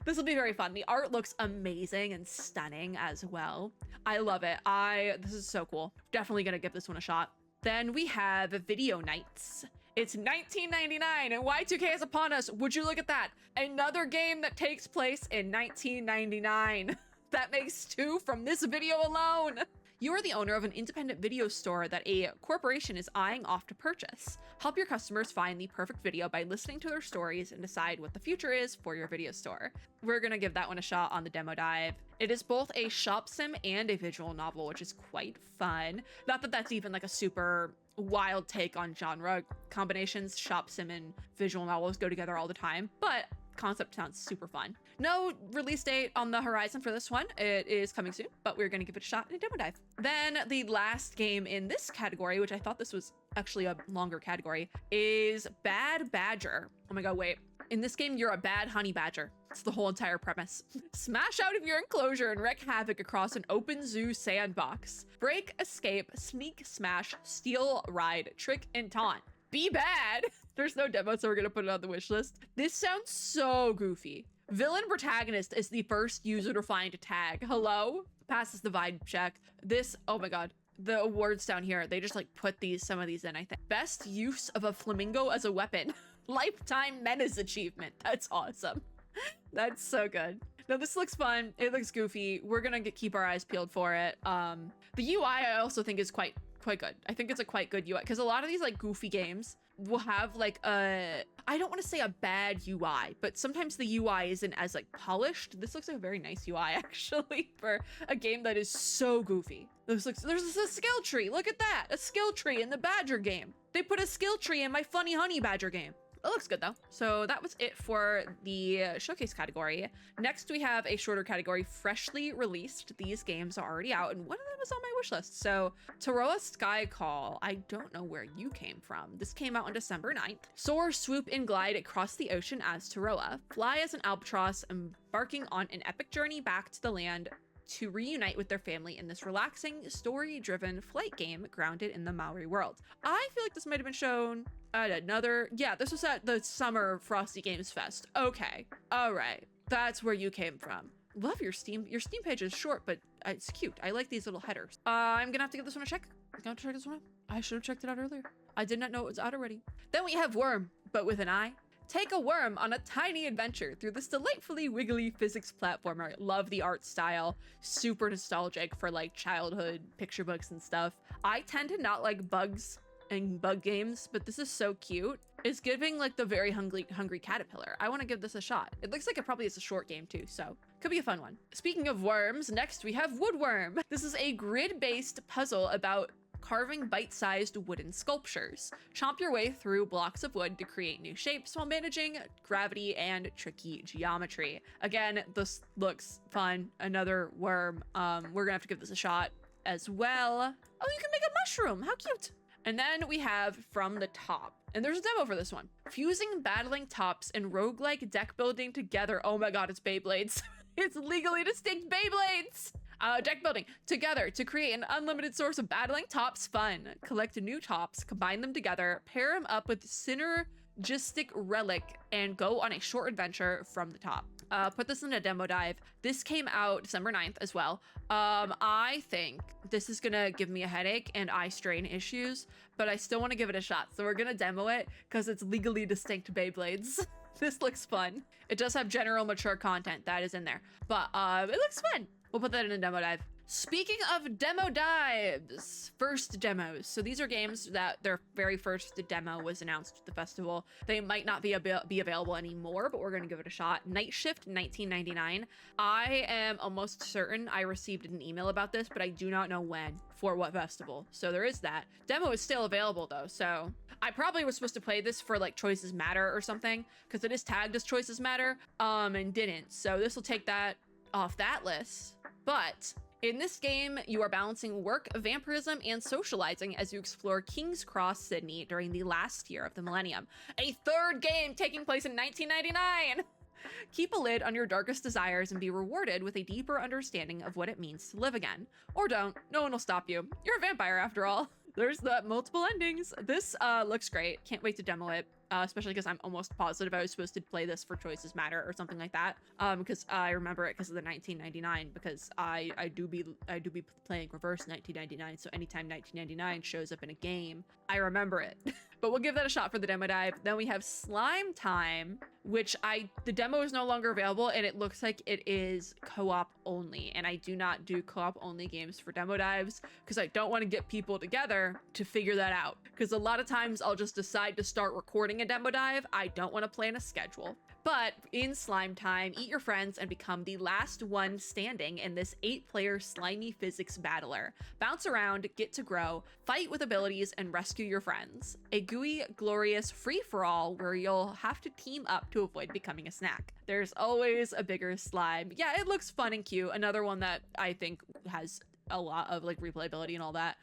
This will be very fun. The art looks amazing and stunning as well. I love it. This is so cool. Definitely gonna give this one a shot. Then we have Video Nights. It's 1999 and Y2K is upon us. Would you look at that? Another game that takes place in 1999. That makes 2 from this video alone. You are the owner of an independent video store that a corporation is eyeing off to purchase. Help your customers find the perfect video by listening to their stories and decide what the future is for your video store. We're gonna give that one a shot on the demo dive. It is both a shop sim and a visual novel, which is quite fun. Not that that's even like a super wild take on genre combinations. Shop sim and visual novels go together all the time, but concept sounds super fun. No release date on the horizon for this one. It is coming soon, but we're gonna give it a shot in a demo dive. Then the last game in this category, which I thought this was actually a longer category, is Bad Badger. Oh my god, wait. In this game, you're a bad honey badger. It's the whole entire premise. Smash out of your enclosure and wreak havoc across an open zoo sandbox. Break, escape, sneak, smash, steal, ride, trick, and taunt. Be bad. There's no demo, so we're gonna put it on the wish list. This sounds so goofy. Villain protagonist is the first user to find a tag. Hello? Passes the vibe check. This, oh my god. The awards down here, they just like put some of these in, I think. Best use of a flamingo as a weapon. Lifetime Menace achievement. That's awesome. That's so good. Now this looks fun. It looks goofy. We're gonna keep our eyes peeled for it. The UI I also think is quite good. I think it's a quite good UI because a lot of these like goofy games will have like I don't want to say a bad UI, but sometimes the UI isn't as like polished. This looks like a very nice UI actually for a game that is so goofy. There's a skill tree. Look at that. A skill tree in the Badger game. They put a skill tree in my Funny Honey Badger game. That looks good though. So that was it for the showcase category. Next, we have a shorter category, freshly released. These games are already out, and one of them is on my wish list. So Taroa Sky Call, I don't know where you came from. This came out on December 9th. Soar, swoop, and glide across the ocean as Taroa. Fly as an albatross, embarking on an epic journey back to the land to reunite with their family in this relaxing, story-driven flight game grounded in the Maori world. I feel like this might have been shown at another... Yeah, this was at the Summer Frosty Games Fest. Okay. All right. That's where you came from. Love your Steam. Your Steam page is short, but it's cute. I like these little headers. I'm gonna have to give this one a check. I'm gonna check this one out. I should have checked it out earlier. I did not know it was out already. Then we have Worm, but with an I. Take a worm on a tiny adventure through this delightfully wiggly physics platformer. Love the art style. Super nostalgic for like childhood picture books and stuff. I tend to not like bugs and bug games, but this is so cute. It's giving like the very hungry caterpillar. I want to give this a shot. It looks like it probably is a short game too, so could be a fun one. Speaking of worms, next we have Woodworm. This is a grid-based puzzle about carving bite-sized wooden sculptures. Chomp your way through blocks of wood to create new shapes while managing gravity and tricky geometry. Again, this looks fun. Another worm. We're gonna have to give this a shot as well. Oh, you can make a mushroom. How cute. And then we have From the Top. And there's a demo for this one. Fusing battling tops and roguelike deck building together. Oh my god, it's Beyblades. It's legally distinct Beyblades! Deck building together to create an unlimited source of battling tops fun. Collect new tops, combine them together, pair them up with synergistic relic, and go on a short adventure from the top. Put this in a demo dive. This came out December 9th as well. I think this is gonna give me a headache and eye strain issues, but I still want to give it a shot. So we're gonna demo it because it's legally distinct Beyblades. This looks fun. It does have general mature content that is in there, but it looks fun. We'll put that in a demo dive. Speaking of demo dives, first demos. So these are games that their very first demo was announced at the festival. They might not be available anymore, but we're gonna give it a shot. Night Shift 1999. I am almost certain I received an email about this, but I do not know when, for what festival. So there is that. Demo is still available though, so I probably was supposed to play this for like Choices Matter or something, because it is tagged as Choices Matter, and didn't. So this will take that off that list. But in this game, you are balancing work, vampirism, and socializing as you explore King's Cross, Sydney during the last year of the millennium. A third game taking place in 1999! Keep a lid on your darkest desires and be rewarded with a deeper understanding of what it means to live again. Or don't. No one will stop you. You're a vampire after all. There's the multiple endings. This looks great. Can't wait to demo it. Especially because I'm almost positive I was supposed to play this for Choices Matter or something like that. Because I remember it because of the 1999. Because I do be playing reverse 1999. So anytime 1999 shows up in a game, I remember it. But we'll give that a shot for the demo dive. Then we have Slime Time, which the demo is no longer available, and it looks like it is co-op only. And I do not do co-op only games for demo dives because I don't want to get people together to figure that out. Because a lot of times I'll just decide to start recording a demo dive. I don't want to plan a schedule. But in Slime Time, eat your friends and become the last one standing in this 8-player slimy physics battler. Bounce around, get to grow, fight with abilities, and rescue your friends. A gooey, glorious free-for-all where you'll have to team up to avoid becoming a snack. There's always a bigger slime. Yeah, it looks fun and cute. Another one that I think has a lot of like replayability and all that,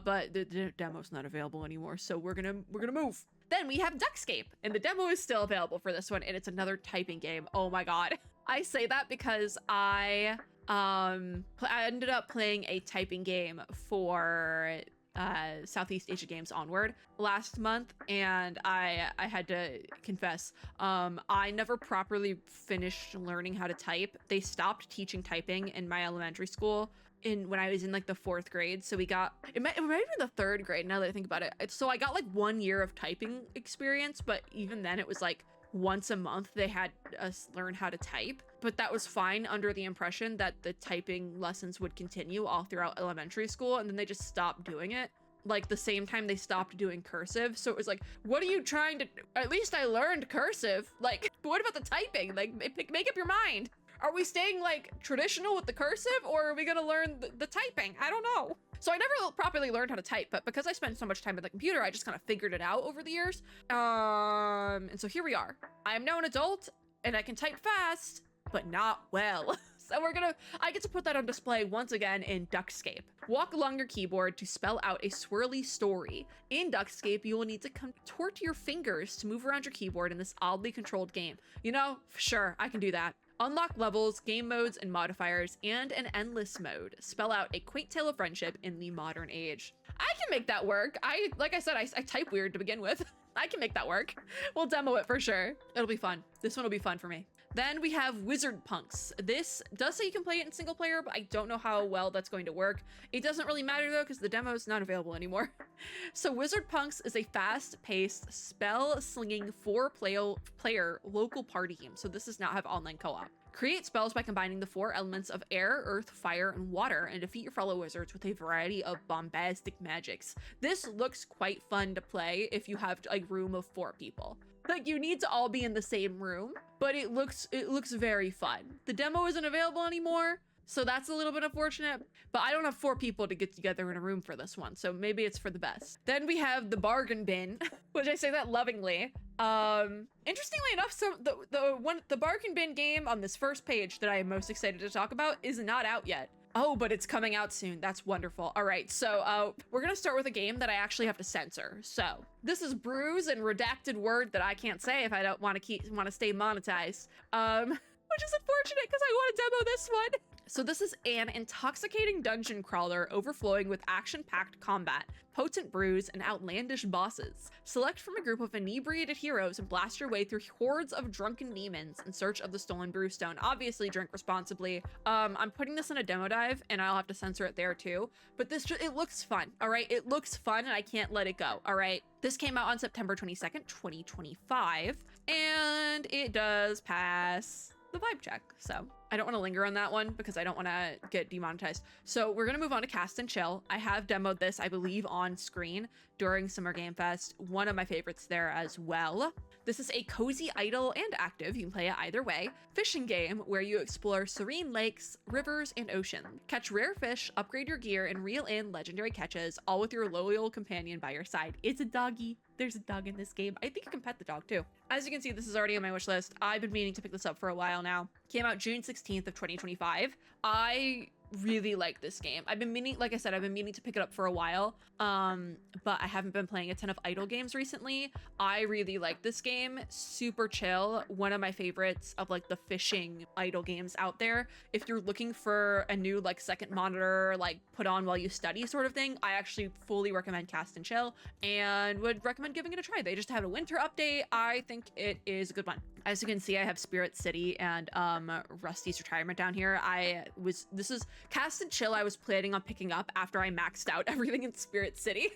but the demo's not available anymore, so we're gonna move. Then we have Duckscape, and the demo is still available for this one, and it's another typing game. Oh my god. I say that because I ended up playing a typing game for Southeast Asia Games Onward last month, and I had to confess, I never properly finished learning how to type. They stopped teaching typing in my elementary school when I was in like the 4th grade. So it might have been the 3rd grade now that I think about it. So I got like 1 year of typing experience, but even then it was like once a month they had us learn how to type. But that was fine under the impression that the typing lessons would continue all throughout elementary school, and then they just stopped doing it. Like the same time they stopped doing cursive. So it was like, what are you trying to, at least I learned cursive. Like, what about the typing? Like, make up your mind. Are we staying like traditional with the cursive, or are we gonna learn the typing? I don't know. So I never properly learned how to type, but because I spent so much time at the computer, I just kind of figured it out over the years. And so here we are. I am now an adult and I can type fast, but not well. So I get to put that on display once again in Duckscape. Walk along your keyboard to spell out a swirly story. In Duckscape, you will need to contort your fingers to move around your keyboard in this oddly controlled game. You know, sure, I can do that. Unlock levels, game modes, and modifiers, and an endless mode. Spell out a quaint tale of friendship in the modern age. I can make that work. Like I said, I type weird to begin with. I can make that work. We'll demo it for sure. It'll be fun. This one will be fun for me. Then we have Wizard Punks. This does say you can play it in single player, but I don't know how well that's going to work. It doesn't really matter though, because the demo is not available anymore. So Wizard Punks is a fast-paced, spell-slinging 4-player local party game. So this does not have online co-op. Create spells by combining the 4 elements of air, earth, fire, and water, and defeat your fellow wizards with a variety of bombastic magics. This looks quite fun to play if you have a room of 4 people. Like, you need to all be in the same room, but it looks very fun. The demo isn't available anymore, so that's a little bit unfortunate, but I don't have 4 people to get together in a room for this one, so maybe it's for the best. Then we have the bargain bin, which I say that lovingly. Interestingly enough, so the bargain bin game on this first page that I am most excited to talk about is not out yet. Oh, but it's coming out soon. That's wonderful. All right, so we're gonna start with a game that I actually have to censor. So this is bruise and redacted word that I can't say if I don't want to stay monetized. Which is unfortunate because I want to demo this one. So this is an intoxicating dungeon crawler overflowing with action-packed combat, potent brews, and outlandish bosses. Select from a group of inebriated heroes and blast your way through hordes of drunken demons in search of the stolen brewstone. Obviously, drink responsibly. I'm putting this in a demo dive, and I'll have to censor it there too. But it looks fun, all right? It looks fun, and I can't let it go, all right? This came out on September 22nd, 2025, and it does pass the vibe check. So I don't want to linger on that one because I don't want to get demonetized. So we're going to move on to Cast and Chill. I have demoed this, I believe, on screen during Summer Game Fest. One of my favorites there as well. This is a cozy, idle, and active, you can play it either way, fishing game where you explore serene lakes, rivers, and ocean. Catch rare fish, upgrade your gear, and reel in legendary catches, all with your loyal companion by your side. It's a doggy. There's a dog in this game. I think you can pet the dog too. As you can see, this is already on my wish list. I've been meaning to pick this up for a while now. Came out June 16th of 2025. I really like this game. I've been meaning, like I said, I've been meaning to pick it up for a while, but I haven't been playing a ton of idle games recently. I really like this game. Super chill. One of my favorites of like the fishing idle games out there. If you're looking for a new like second monitor, like put on while you study sort of thing, I actually fully recommend Cast and Chill and would recommend giving it a try. They just had a winter update. I think it is a good one. As you can see, I have Spirit City and Rusty's Retirement down here. This is Cast and Chill I was planning on picking up after I maxed out everything in Spirit City.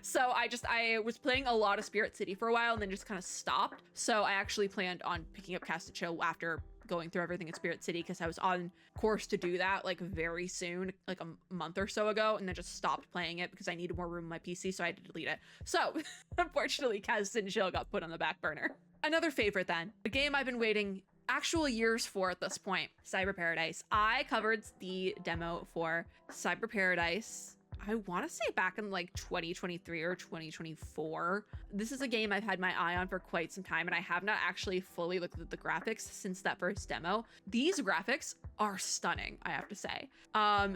So I was playing a lot of Spirit City for a while and then just kind of stopped. So I actually planned on picking up Cast and Chill after going through everything in Spirit City because I was on course to do that like very soon, like a month or so ago, and then just stopped playing it because I needed more room on my PC, so I had to delete it. So unfortunately, Cast and Chill got put on the back burner. Another favorite then, a game I've been waiting actual years for at this point, Cyber Paradise. I covered the demo for Cyber Paradise, I want to say back in like 2023 or 2024. This is a game I've had my eye on for quite some time, and I have not actually fully looked at the graphics since that first demo. These graphics are stunning, I have to say.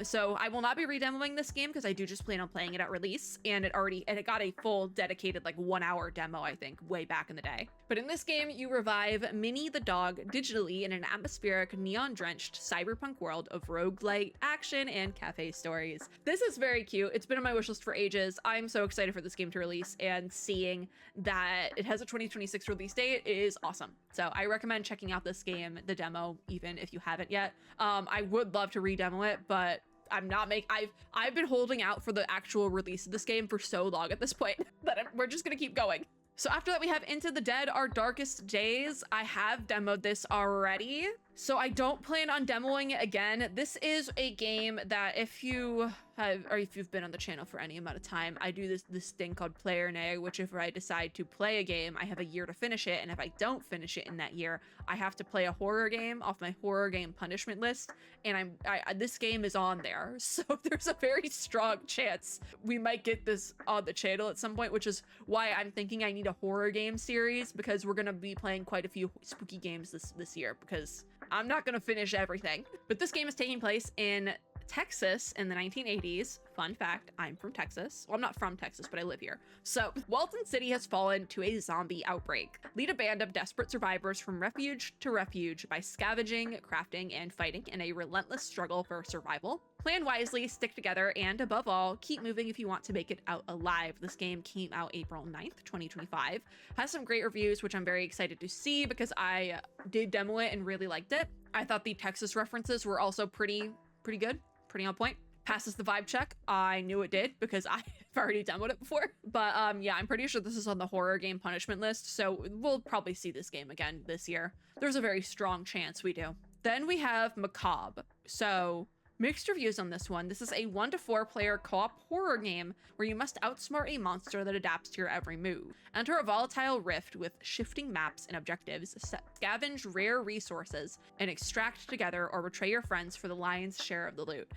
So I will not be redemoing this game because I do just plan on playing it at release, and it got a full dedicated like 1 hour demo, I think, way back in the day. But in this game, you revive Minnie the dog digitally in an atmospheric, neon-drenched cyberpunk world of roguelite action and cafe stories. This is very cute. It's been on my wishlist for ages. I'm so excited for this game to release, and seeing that it has a 2026 release date is awesome. So I recommend checking out this game, the demo, even if you haven't yet. I would love to re-demo it, but I've been holding out for the actual release of this game for so long at this point that we're just gonna keep going. So after that, we have Into the Dead, Our Darkest Days. I have demoed this already, so I don't plan on demoing it again. This is a game that if you or if you've been on the channel for any amount of time, I do this thing called player nay, which if I decide to play a game, I have a year to finish it, and if I don't finish it in that year, I have to play a horror game off my horror game punishment list, and this game is on there, so there's a very strong chance we might get this on the channel at some point, which is why I'm thinking I need a horror game series, because we're gonna be playing quite a few spooky games this year, because I'm not gonna finish everything. But this game is taking place in Texas in the 1980s. Fun fact, I'm from Texas. Well, I'm not from Texas, but I live here. So, Walton City has fallen to a zombie outbreak. Lead a band of desperate survivors from refuge to refuge by scavenging, crafting, and fighting in a relentless struggle for survival. Plan wisely, stick together, and above all, keep moving if you want to make it out alive. This game came out April 9th, 2025. Has some great reviews, which I'm very excited to see because I did demo it and really liked it. I thought the Texas references were also pretty good. Pretty on point. Passes the vibe check. I knew it did because I've already demoed it before. But yeah, I'm pretty sure this is on the horror game punishment list, so we'll probably see this game again this year. There's a very strong chance we do. Then we have Macabre. So mixed reviews on this one. This is a 1 to 4 player co-op horror game where you must outsmart a monster that adapts to your every move. Enter a volatile rift with shifting maps and objectives, scavenge rare resources, and extract together or betray your friends for the lion's share of the loot.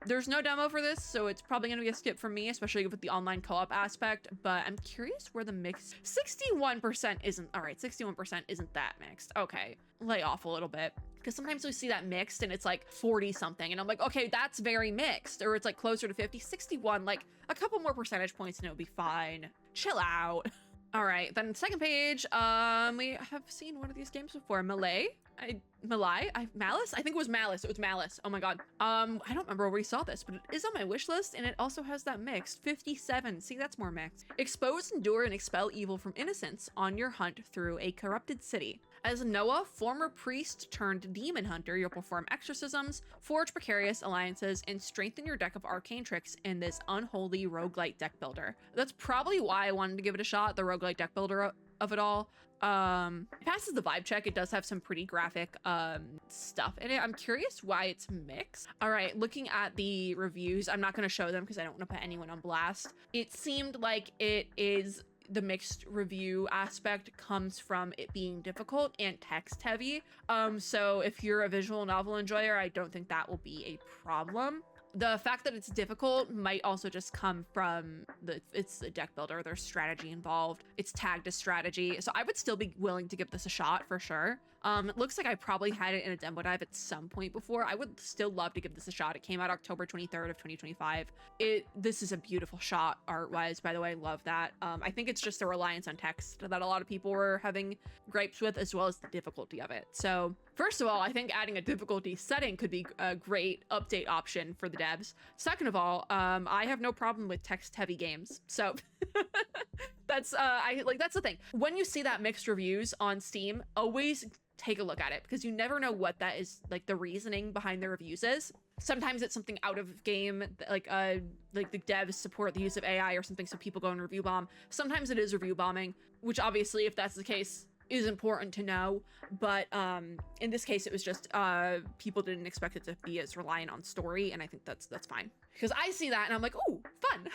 There's no demo for this, so it's probably gonna be a skip for me, especially with the online co-op aspect, but I'm curious where the mix... 61% isn't... All right, 61% isn't that mixed. Okay, lay off a little bit. Because sometimes we see that mixed and it's like 40 something and I'm like, okay, that's very mixed, or it's like closer to 50. 61, like a couple more percentage points and it'll be fine. Chill out. All right, then second page, we have seen one of these games before. Malice? I think it was Malice. It was Malice. Oh my god. I don't remember where we saw this, but it is on my wish list, and it also has that mixed 57. See, that's more mixed. Expose, endure, and expel evil from innocence on your hunt through a corrupted city. As Noah, former priest turned demon hunter, you'll perform exorcisms, forge precarious alliances, and strengthen your deck of arcane tricks in this unholy roguelite deck builder. That's probably why I wanted to give it a shot, the roguelite deck builder of it all. It passes the vibe check. It does have some pretty graphic stuff in it. I'm curious why it's mixed. All right, looking at the reviews, I'm not going to show them because I don't want to put anyone on blast. It seemed like it is... the mixed review aspect comes from it being difficult and text heavy. So if you're a visual novel enjoyer, I don't think that will be a problem. The fact that it's difficult might also just come from it's the deck builder, there's strategy involved. It's tagged as strategy. So I would still be willing to give this a shot for sure. It looks like I probably had it in a demo dive at some point before. I would still love to give this a shot. It came out October 23rd of 2025. This is a beautiful shot art-wise, by the way. I love that. I think it's just the reliance on text that a lot of people were having gripes with, as well as the difficulty of it. So first of all, I think adding a difficulty setting could be a great update option for the devs. Second of all, I have no problem with text-heavy games. So that's the thing. When you see that mixed reviews on Steam, always take a look at it, because you never know what that is, like the reasoning behind the reviews is. Sometimes it's something out of game, like the devs support the use of AI or something, so people go and review bomb. Sometimes it is review bombing, which obviously, if that's the case, is important to know. But in this case, it was just people didn't expect it to be as reliant on story, and I think that's fine. Because I see that and I'm like, oh, fun.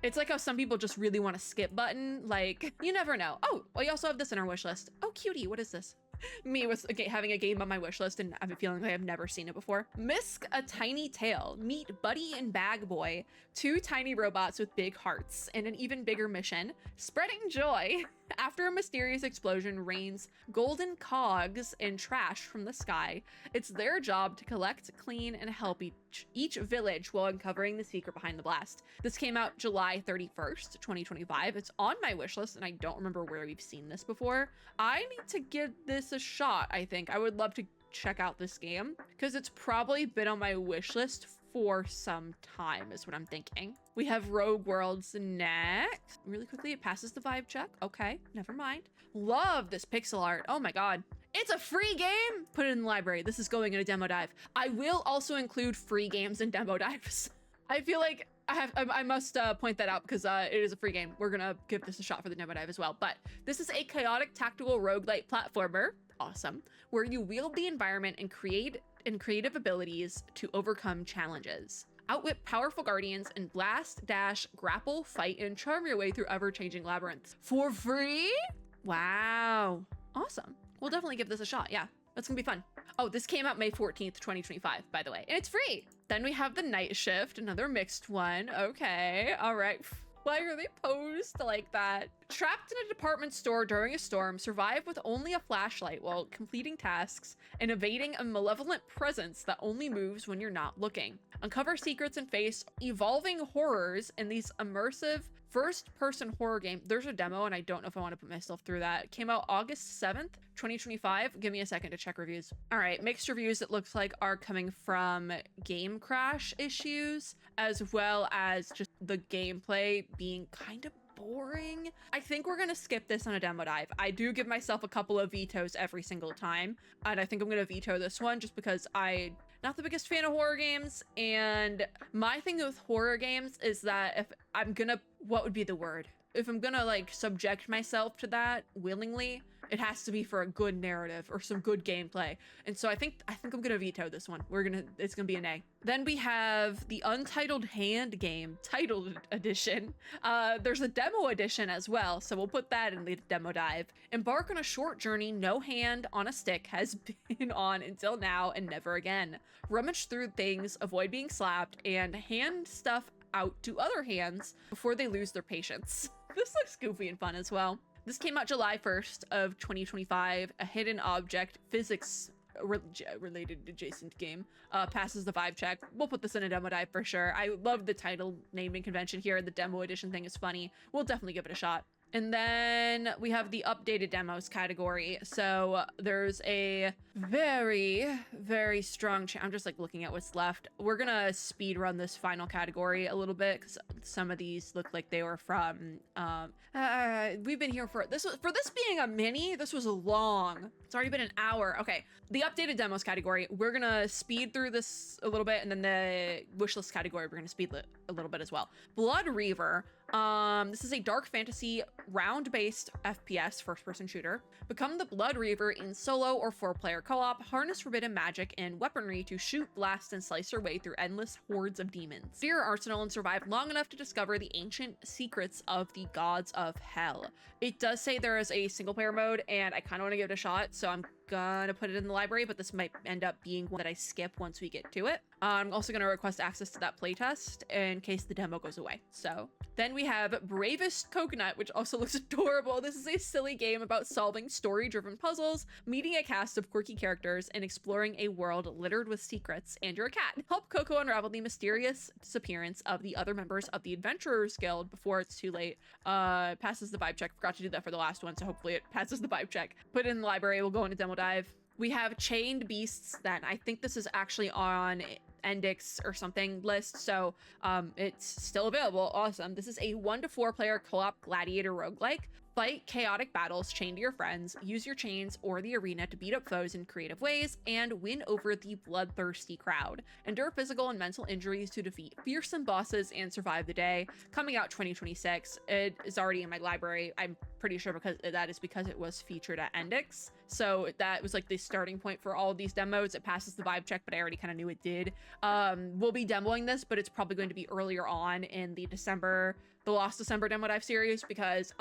It's like how some people just really want a skip button. Like, you never know. Oh, we also have this in our wish list. Oh, cutie, what is this? Me with having a game on my wish list and I have a feeling like I've never seen it before. Misk a Tiny Tale. Meet Buddy and Bag Boy, two tiny robots with big hearts and an even bigger mission. Spreading joy. After a mysterious explosion rains golden cogs and trash from the sky, it's their job to collect, clean, and help each village while uncovering the secret behind the blast. This came out July 31st, 2025. It's on my wish list, and I don't remember where we've seen this before. I need to give this a shot, I think. I would love to check out this game, because it's probably been on my wish list for some time, is what I'm thinking. We have Rogue Worlds next. Really quickly, it passes the vibe check. Okay, never mind. Love this pixel art. Oh my god. It's a free game! Put it in the library. This is going in a demo dive. I will also include free games in demo dives. I feel like I must point that out because it is a free game. We're gonna give this a shot for the demo dive as well. But this is a chaotic tactical roguelite platformer. Awesome. Where you wield the environment and creative abilities to overcome challenges. Outwit powerful guardians and blast, dash, grapple, fight, and charm your way through ever-changing labyrinths. For free? Wow. Awesome. We'll definitely give this a shot. Yeah, that's gonna be fun. Oh, this came out May 14th, 2025, by the way, and it's free. Then we have the Night Shift, another mixed one. Okay, all right. Why are they posed like that? Trapped in a department store during a storm, survive with only a flashlight while completing tasks and evading a malevolent presence that only moves when you're not looking. Uncover secrets and face evolving horrors in these immersive first-person horror game. There's a demo, and I don't know if I want to put myself through that. It came out August 7th, 2025. Give me a second to check reviews. All right, mixed reviews, it looks like, are coming from game crash issues, as well as just the gameplay being kind of boring. I think we're gonna skip this on a demo dive. I do give myself a couple of vetoes every single time, and I think I'm gonna veto this one just because I'm not the biggest fan of horror games, and my thing with horror games is that if I'm gonna, what would be the word? If I'm gonna like subject myself to that willingly, it has to be for a good narrative or some good gameplay. And so I think I'm gonna veto this one. It's gonna be an A. Then we have the Untitled Hand Game Titled Edition. There's a demo edition as well, so we'll put that in the demo dive. Embark on a short journey no hand on a stick has been on until now and never again. Rummage through things, avoid being slapped, and hand stuff out to other hands before they lose their patience. This looks goofy and fun as well. This came out July 1st of 2025, a hidden object physics related adjacent game. Passes the vibe check. We'll put this in a demo dive for sure. I love the title naming convention here. The demo edition thing is funny. We'll definitely give it a shot. And then we have the updated demos category. So there's a very, very strong I'm just like looking at what's left. We're gonna speed run this final category a little bit because some of these look like they were from we've been here for this being a mini. This was a long. It's already been an hour. Okay, the updated demos category, we're gonna speed through this a little bit, and then the wishlist category, we're gonna speed a little bit as well. Blood Reaver. This is a dark fantasy round-based FPS first-person shooter. Become the Blood Reaver in solo or 4-player co-op. Harness forbidden magic and weaponry to shoot, blast, and slice your way through endless hordes of demons. Steer your arsenal and survive long enough to discover the ancient secrets of the gods of hell. It does say there is a single-player mode, and I kind of want to give it a shot, so I'm gonna put it in the library, but this might end up being one that I skip once we get to it. I'm also gonna request access to that playtest in case the demo goes away. So then we have Bravest Coconut, which also looks adorable. This is a silly game about solving story-driven puzzles, meeting a cast of quirky characters, and exploring a world littered with secrets. And you're a cat. Help Coco unravel the mysterious disappearance of the other members of the Adventurers Guild before it's too late. Passes the vibe check. Forgot to do that for the last one, so hopefully it passes the vibe check. Put it in the library. We'll go into demo dive. We have Chained Beasts then. I think this is actually on Endix or something list, so it's still available. Awesome. This is a 1 to 4 player co-op gladiator roguelike. Fight chaotic battles chained to your friends, use your chains or the arena to beat up foes in creative ways, and win over the bloodthirsty crowd. Endure physical and mental injuries to defeat fearsome bosses and survive the day. Coming out 2026. It is already in my library. I'm pretty sure because it was featured at Endix. So that was like the starting point for all of these demos. It passes the vibe check, but I already kind of knew it did. We'll be demoing this, but it's probably going to be earlier on in the Lost December demo dive series because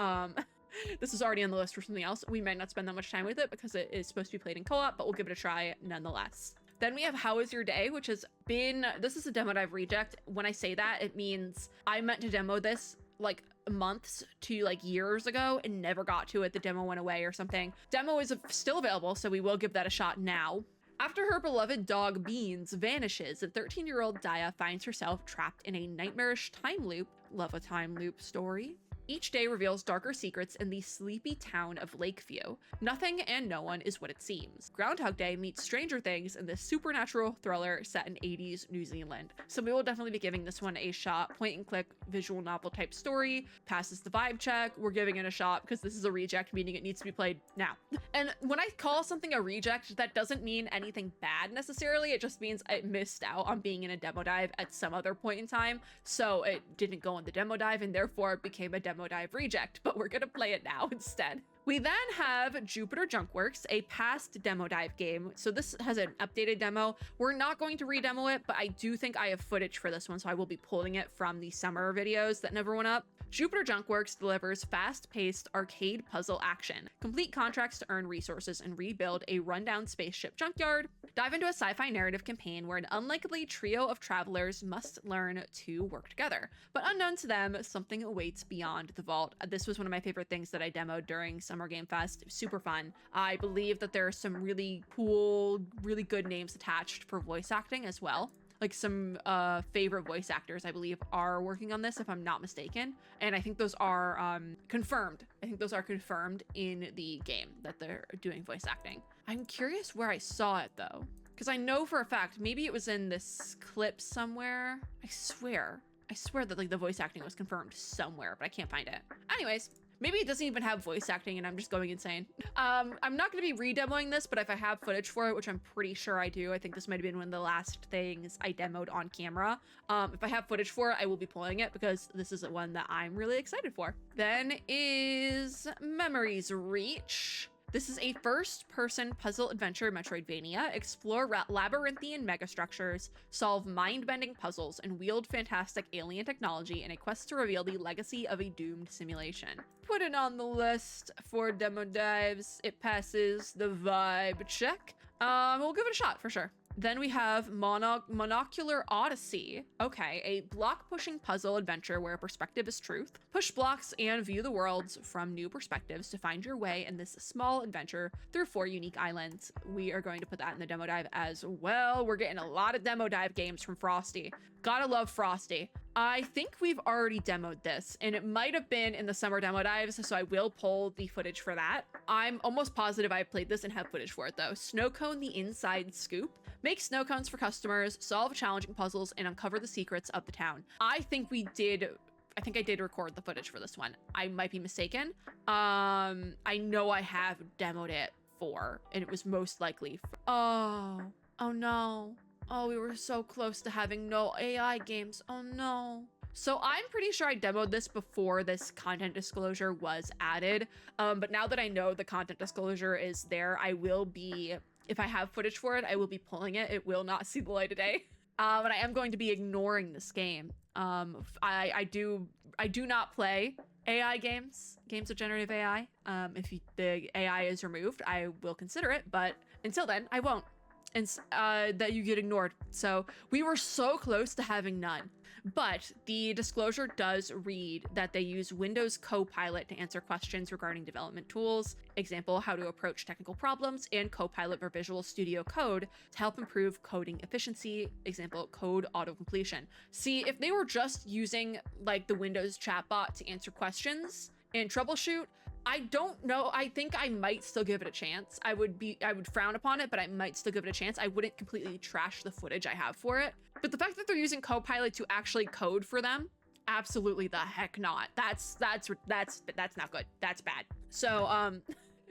this is already on the list for something else. We might not spend that much time with it because it is supposed to be played in co-op, but we'll give it a try nonetheless. Then we have How Is Your Day, which has been, this is a demo dive reject. When I say that, it means I meant to demo this like months to like years ago and never got to it. The demo went away or something. Demo is still available, so we will give that a shot now. After her beloved dog Beans vanishes, the 13-year-old Daya finds herself trapped in a nightmarish time loop. Love a time loop story. Each day reveals darker secrets in the sleepy town of Lakeview. Nothing and no one is what it seems. Groundhog Day meets Stranger Things in this supernatural thriller set in 80s New Zealand. So we will definitely be giving this one a shot. Point and click visual novel type story. Passes the vibe check. We're giving it a shot because this is a reject, meaning it needs to be played now. And when I call something a reject, that doesn't mean anything bad necessarily. It just means it missed out on being in a demo dive at some other point in time. So it didn't go in the demo dive and therefore it became a demo Demo Dive reject, but we're gonna play it now instead. We then have Jupiter Junkworks, a past Demo Dive game. So this has an updated demo. We're not going to re-demo it, but I do think I have footage for this one, so I will be pulling it from the summer videos that never went up. Jupiter Junkworks delivers fast-paced arcade puzzle action. Complete contracts to earn resources and rebuild a rundown spaceship junkyard. Dive into a sci-fi narrative campaign where an unlikely trio of travelers must learn to work together. But unknown to them, something awaits beyond the vault. This was one of my favorite things that I demoed during Summer Game Fest. Super fun. I believe that there are some really cool, really good names attached for voice acting as well. Like some favorite voice actors, I believe, are working on this, if I'm not mistaken. And I think those are confirmed. I think those are confirmed in the game that they're doing voice acting. I'm curious where I saw it though, because I know for a fact, maybe it was in this clip somewhere. I swear that like the voice acting was confirmed somewhere, but I can't find it. Anyways, maybe it doesn't even have voice acting and I'm just going insane. I'm not going to be re-demoing this, but if I have footage for it, which I'm pretty sure I do, I think this might have been one of the last things I demoed on camera. If I have footage for it, I will be pulling it because this is one that I'm really excited for. Then is Memories Reach. This is a first-person puzzle adventure Metroidvania. Explore labyrinthian megastructures, solve mind-bending puzzles, and wield fantastic alien technology in a quest to reveal the legacy of a doomed simulation. Put it on the list for demo dives. It passes the vibe check. We'll give it a shot for sure. Then we have Monocular Odyssey. Okay, a block-pushing puzzle adventure where perspective is truth. Push blocks and view the worlds from new perspectives to find your way in this small adventure through 4 unique islands. We are going to put that in the demo dive as well. We're getting a lot of demo dive games from Frosty. Gotta love Frosty. I think we've already demoed this, and it might have been in the summer demo dives, so I will pull the footage for that. I'm almost positive I played this and have footage for it though. Snow Cone the Inside Scoop. Make snow cones for customers, solve challenging puzzles, and uncover the secrets of the town. I think I did record the footage for this one. I might be mistaken. I know I have demoed it for, and it was most likely for, oh no. Oh, we were so close to having no AI games. Oh no. So I'm pretty sure I demoed this before this content disclosure was added. But now that I know the content disclosure is there, I will be, if I have footage for it, I will be pulling it. It will not see the light of day. And I am going to be ignoring this game. I do not play AI games with generative AI. If the AI is removed, I will consider it, but until then, I won't. And that you get ignored. So we were so close to having none. But the disclosure does read that they use Windows Copilot to answer questions regarding development tools, example, how to approach technical problems, and Copilot for Visual Studio Code to help improve coding efficiency, example, code auto-completion. See, if they were just using like the Windows chatbot to answer questions and troubleshoot, I don't know. I think I might still give it a chance. I would frown upon it, but I might still give it a chance. I wouldn't completely trash the footage I have for it. But the fact that they're using Copilot to actually code for them, absolutely the heck not. That's not good. That's bad. So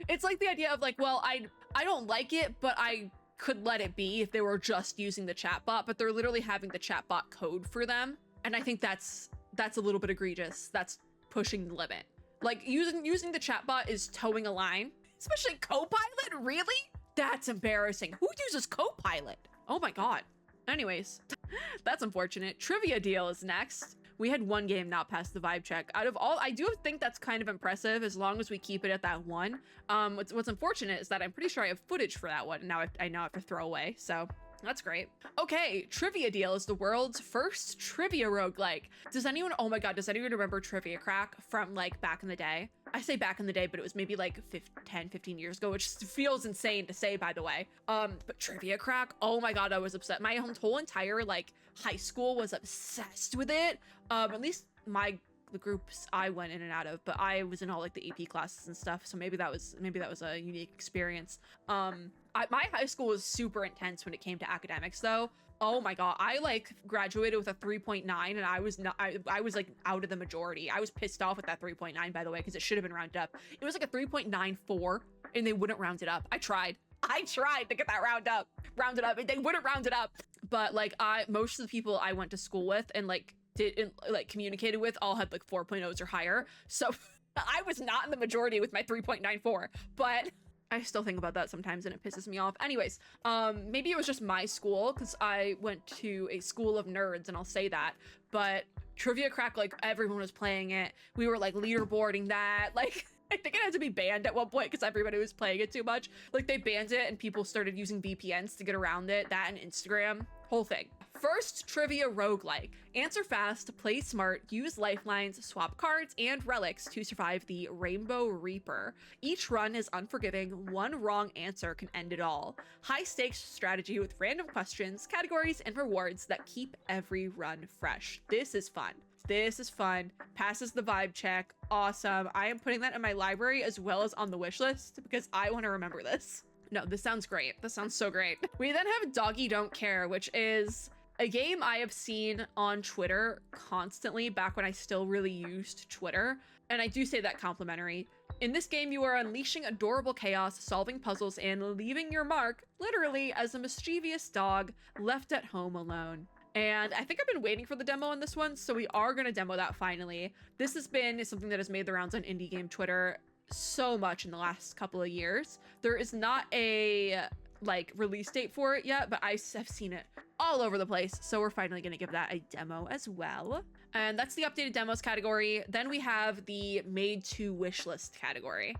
it's like the idea of like, well, I don't like it, but I could let it be if they were just using the chatbot, but they're literally having the chatbot code for them. And I think that's a little bit egregious. That's pushing the limit. Like using the chatbot is towing a line, especially Copilot. Really? That's embarrassing. Who uses Copilot? Oh my God. Anyways, that's unfortunate. Trivia Deal is next. We had one game not pass the vibe check. Out of all, I do think that's kind of impressive as long as we keep it at that one. What's unfortunate is that I'm pretty sure I have footage for that one, and now I know I have to throw away. So that's great. Okay, Trivia Deal is the world's first trivia roguelike. Oh my God, does anyone remember Trivia Crack from like back in the day? I say back in the day, but it was maybe like 10, 15 years ago, which feels insane to say, by the way. But Trivia Crack, oh my God, I was upset. My whole entire like high school was obsessed with it. At least the groups I went in and out of, but I was in all like the AP classes and stuff, so maybe that was a unique experience. My high school was super intense when it came to academics though. Oh my God, I like graduated with a 3.9 and I was like out of the majority. I was pissed off with that 3.9, by the way, because it should have been rounded up. It was like a 3.94 and they wouldn't round it up. I tried to get that rounded up and they wouldn't round it up. But like most of the people I went to school with and like like communicated with all had like 4.0s or higher. So I was not in the majority with my 3.94, but I still think about that sometimes and it pisses me off. Anyways, maybe it was just my school because I went to a school of nerds and I'll say that, but Trivia Crack, like everyone was playing it. We were like leaderboarding that. Like I think it had to be banned at one point because everybody was playing it too much. Like they banned it and people started using VPNs to get around it. That and Instagram, whole thing. First trivia roguelike. Answer fast, play smart, use lifelines, swap cards, and relics to survive the Rainbow Reaper. Each run is unforgiving. One wrong answer can end it all. High stakes strategy with random questions, categories, and rewards that keep every run fresh. This is fun. This is fun. Passes the vibe check. Awesome. I am putting that in my library as well as on the wish list because I want to remember this. No, this sounds great. This sounds so great. We then have Doggy Don't Care, which is a game I have seen on Twitter constantly back when I still really used Twitter. And I do say that complimentary. In this game, you are unleashing adorable chaos, solving puzzles, and leaving your mark, literally, as a mischievous dog left at home alone. And I think I've been waiting for the demo on this one, so we are going to demo that finally. This has been something that has made the rounds on indie game Twitter so much in the last couple of years. There is not a like release date for it yet, but I have seen it all over the place, so we're finally going to give that a demo as well. And that's the updated demos category. Then we have the made to wish list category.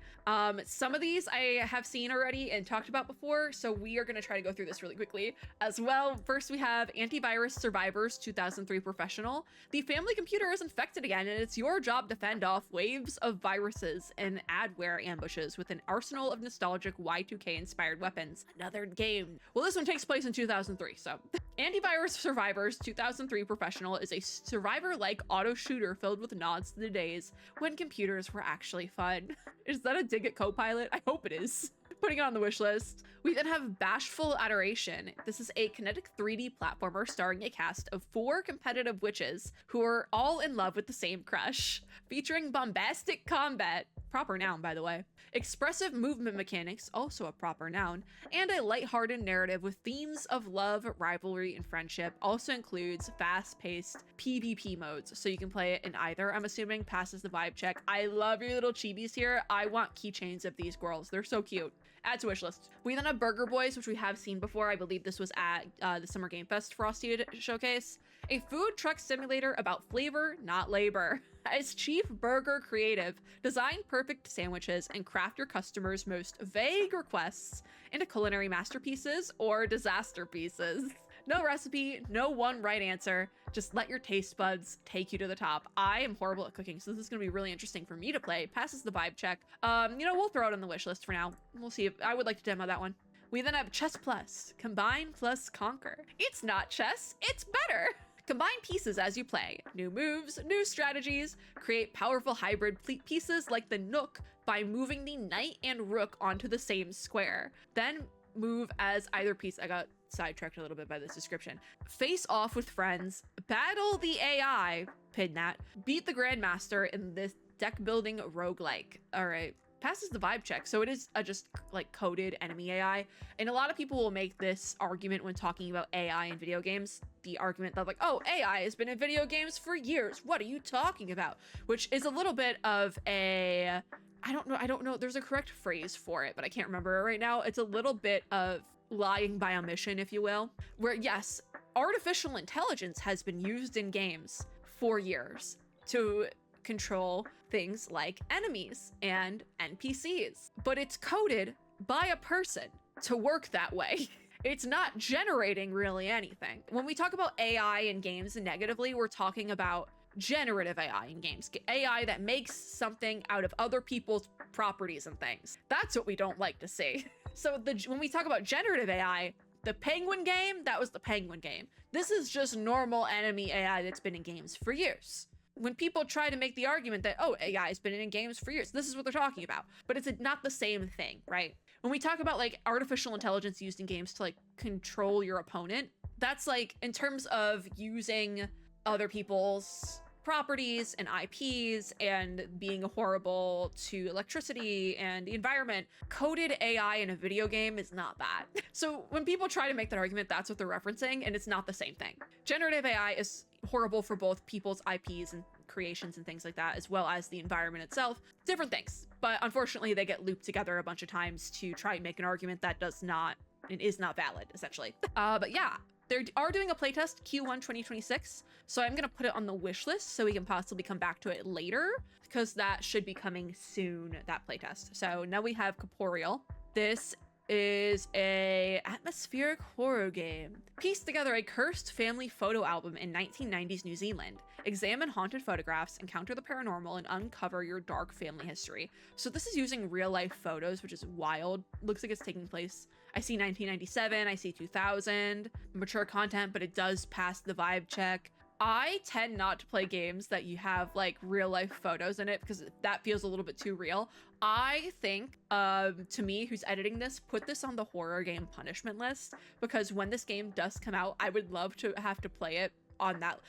Some of these I have seen already and talked about before, so we are going to try to go through this really quickly as well. First, we have Antivirus Survivors 2003 Professional. The family computer is infected again, and it's your job to fend off waves of viruses and adware ambushes with an arsenal of nostalgic Y2K inspired weapons. Another game. Well, this one takes place in 2003, so. Antivirus Survivors 2003 Professional is a survivor-like auto shooter filled with nods to the days when computers were actually fun. Is that a dig at Copilot? I hope it is. Putting it on the wish list. We then have Bashful Adoration. This is a kinetic 3D platformer starring a cast of 4 competitive witches who are all in love with the same crush. Featuring bombastic combat, proper noun by the way, expressive movement mechanics, also a proper noun, and a lighthearted narrative with themes of love, rivalry, and friendship. Also includes fast-paced PvP modes, so you can play it in either. I'm assuming passes the vibe check. I love your little chibis here. I want keychains of these girls. They're so cute. Add to wish list. We then have Burger Boys, which we have seen before. I believe this was at the Summer Game Fest Frosty showcase. A food truck simulator about flavor, not labor. As chief burger creative, design perfect sandwiches and craft your customers' most vague requests into culinary masterpieces or disaster pieces. No recipe, no one right answer. Just let your taste buds take you to the top. I am horrible at cooking, so this is going to be really interesting for me to play. Passes the vibe check. We'll throw it on the wish list for now. We'll see if I would like to demo that one. We then have Chess Plus, Combine plus Conquer. It's not chess, it's better. Combine pieces as you play. New moves, new strategies. Create powerful hybrid pieces like the Nook by moving the knight and rook onto the same square. Then move as either piece. I got sidetracked a little bit by this description. Face off with friends. Battle the AI. Pin that. Beat the Grandmaster in this deck building roguelike. All right. Passes the vibe check. So it is a just like coded enemy AI. And a lot of people will make this argument when talking about AI in video games. The argument that like, oh, AI has been in video games for years. What are you talking about? Which is a little bit of a, I don't know. There's a correct phrase for it, but I can't remember it right now. It's a little bit of lying by omission, if you will, where yes, artificial intelligence has been used in games for years to control things like enemies and NPCs, but it's coded by a person to work that way. It's not generating really anything. When we talk about AI in games negatively, we're talking about generative AI in games, AI that makes something out of other people's properties and things. That's what we don't like to see. So when we talk about generative AI, the Penguin game, that was the Penguin game. This is just normal enemy AI that's been in games for years. When people try to make the argument that, oh, AI has been in games for years, this is what they're talking about, but it's not the same thing, right? When we talk about like artificial intelligence used in games to like control your opponent, that's like in terms of using other people's properties and IPs and being horrible to electricity and the environment. Coded AI in a video game is not that. So when people try to make that argument, that's what they're referencing, and it's not the same thing. Generative AI is horrible for both people's IPs and creations and things like that, as well as the environment itself. Different things. But unfortunately, they get looped together a bunch of times to try and make an argument that does not and is not valid, essentially. But yeah, they are doing a playtest Q1 2026, so I'm gonna put it on the wish list so we can possibly come back to it later, because that should be coming soon, that playtest. So now we have Corporeal. This is a atmospheric horror game. Piece together a cursed family photo album in 1990s New Zealand. Examine haunted photographs, encounter the paranormal, and uncover your dark family history. So this is using real life photos, which is wild. Looks like it's taking place, I see 1997, I see 2000, mature content, but it does pass the vibe check. I tend not to play games that you have like real life photos in it because that feels a little bit too real. I think, to me, who's editing this, put this on the horror game punishment list, because when this game does come out, I would love to have to play it on that.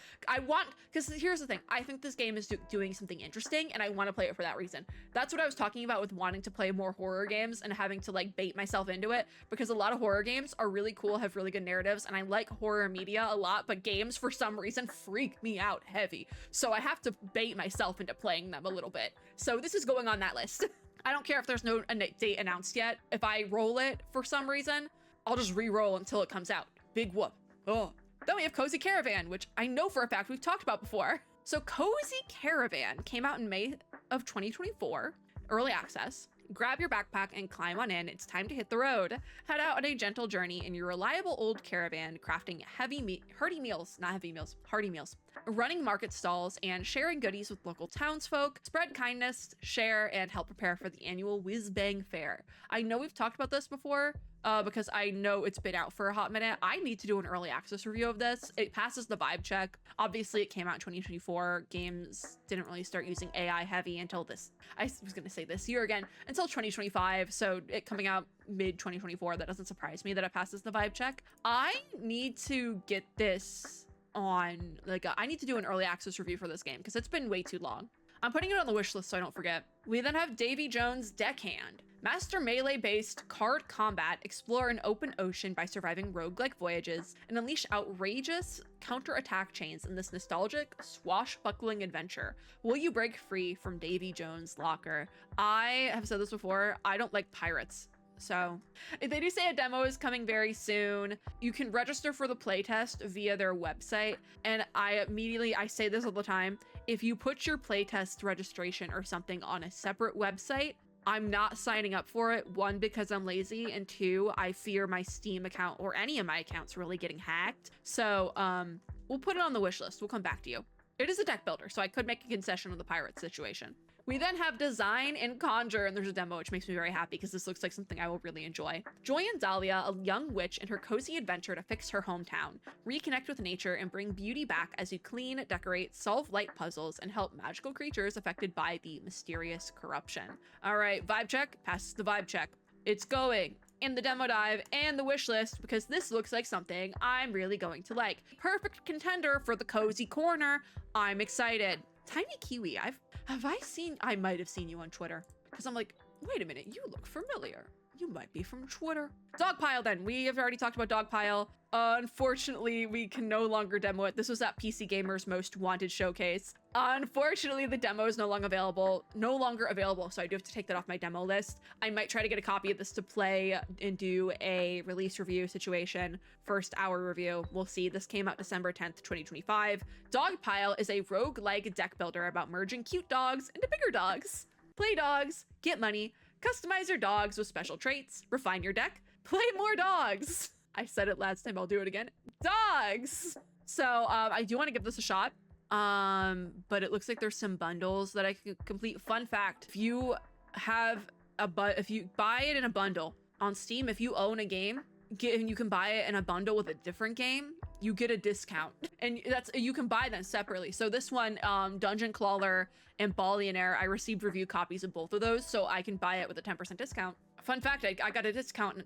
Because here's the thing, I think this game is doing something interesting and I want to play it for that reason. That's what I was talking about with wanting to play more horror games and having to like bait myself into it, because a lot of horror games are really cool, have really good narratives, and I like horror media a lot, but games for some reason freak me out heavy. So I have to bait myself into playing them a little bit. So this is going on that list. I don't care if there's no date announced yet. If I roll it for some reason, I'll just re-roll until it comes out. Big whoop. Oh. Then we have Cozy Caravan, which I know for a fact we've talked about before. So Cozy Caravan came out in May of 2024, early access. Grab your backpack and climb on in. It's time to hit the road. Head out on a gentle journey in your reliable old caravan, crafting hearty meals, running market stalls, and sharing goodies with local townsfolk. Spread kindness, share, and help prepare for the annual Whiz Bang Fair. I know we've talked about this before, because I know it's been out for a hot minute. I need to do an early access review of this. It passes the vibe check. Obviously, it came out in 2024. Games didn't really start using AI heavy until this, I was going to say this year again, until 2025. So it coming out mid 2024, that doesn't surprise me that it passes the vibe check. I need to get this on, like, I need to do an early access review for this game because it's been way too long. I'm putting it on the wish list so I don't forget. We then have Davy Jones' Deckhand. Master melee-based card combat, explore an open ocean by surviving roguelike voyages, and unleash outrageous counter-attack chains in this nostalgic, swashbuckling adventure. Will you break free from Davy Jones' locker? I have said this before, I don't like pirates. So they do say a demo is coming very soon. You can register for the playtest via their website. And I say this all the time, if you put your playtest registration or something on a separate website, I'm not signing up for it. One, because I'm lazy, and two, I fear my Steam account or any of my accounts really getting hacked. So we'll put it on the wish list. We'll come back to you. It is a deck builder, so I could make a concession on the pirate situation. We then have Design and Conjure, and there's a demo, which makes me very happy because this looks like something I will really enjoy. Joy and Dahlia, a young witch in her cozy adventure to fix her hometown. Reconnect with nature and bring beauty back as you clean, decorate, solve light puzzles, and help magical creatures affected by the mysterious corruption. All right, vibe check, passes the vibe check. It's going in the demo dive and the wish list because this looks like something I'm really going to like. Perfect contender for the cozy corner. I'm excited. Tiny Kiwi, I might have seen you on Twitter because I'm like, wait a minute, you look familiar. You might be from Twitter. Dogpile then. We have already talked about Dogpile. Unfortunately, we can no longer demo it. This was at PC Gamer's Most Wanted showcase. Unfortunately, the demo is no longer available, so I do have to take that off my demo list. I might try to get a copy of this to play and do a release review situation, first hour review. We'll see. This came out December 10th, 2025. Dogpile is a roguelike deck builder about merging cute dogs into bigger dogs. Play dogs, get money, customize your dogs with special traits, refine your deck, play more dogs. I said it last time, I'll do it again. Dogs! So I do want to give this a shot. But it looks like there's some bundles that I can complete. Fun fact, if you buy it in a bundle on Steam, if you own a game, and you can buy it in a bundle with a different game, you get a discount. And you can buy them separately. So this one, Dungeon Crawler and Ballionaire, I received review copies of both of those, so I can buy it with a 10% discount. Fun fact, I got a discount in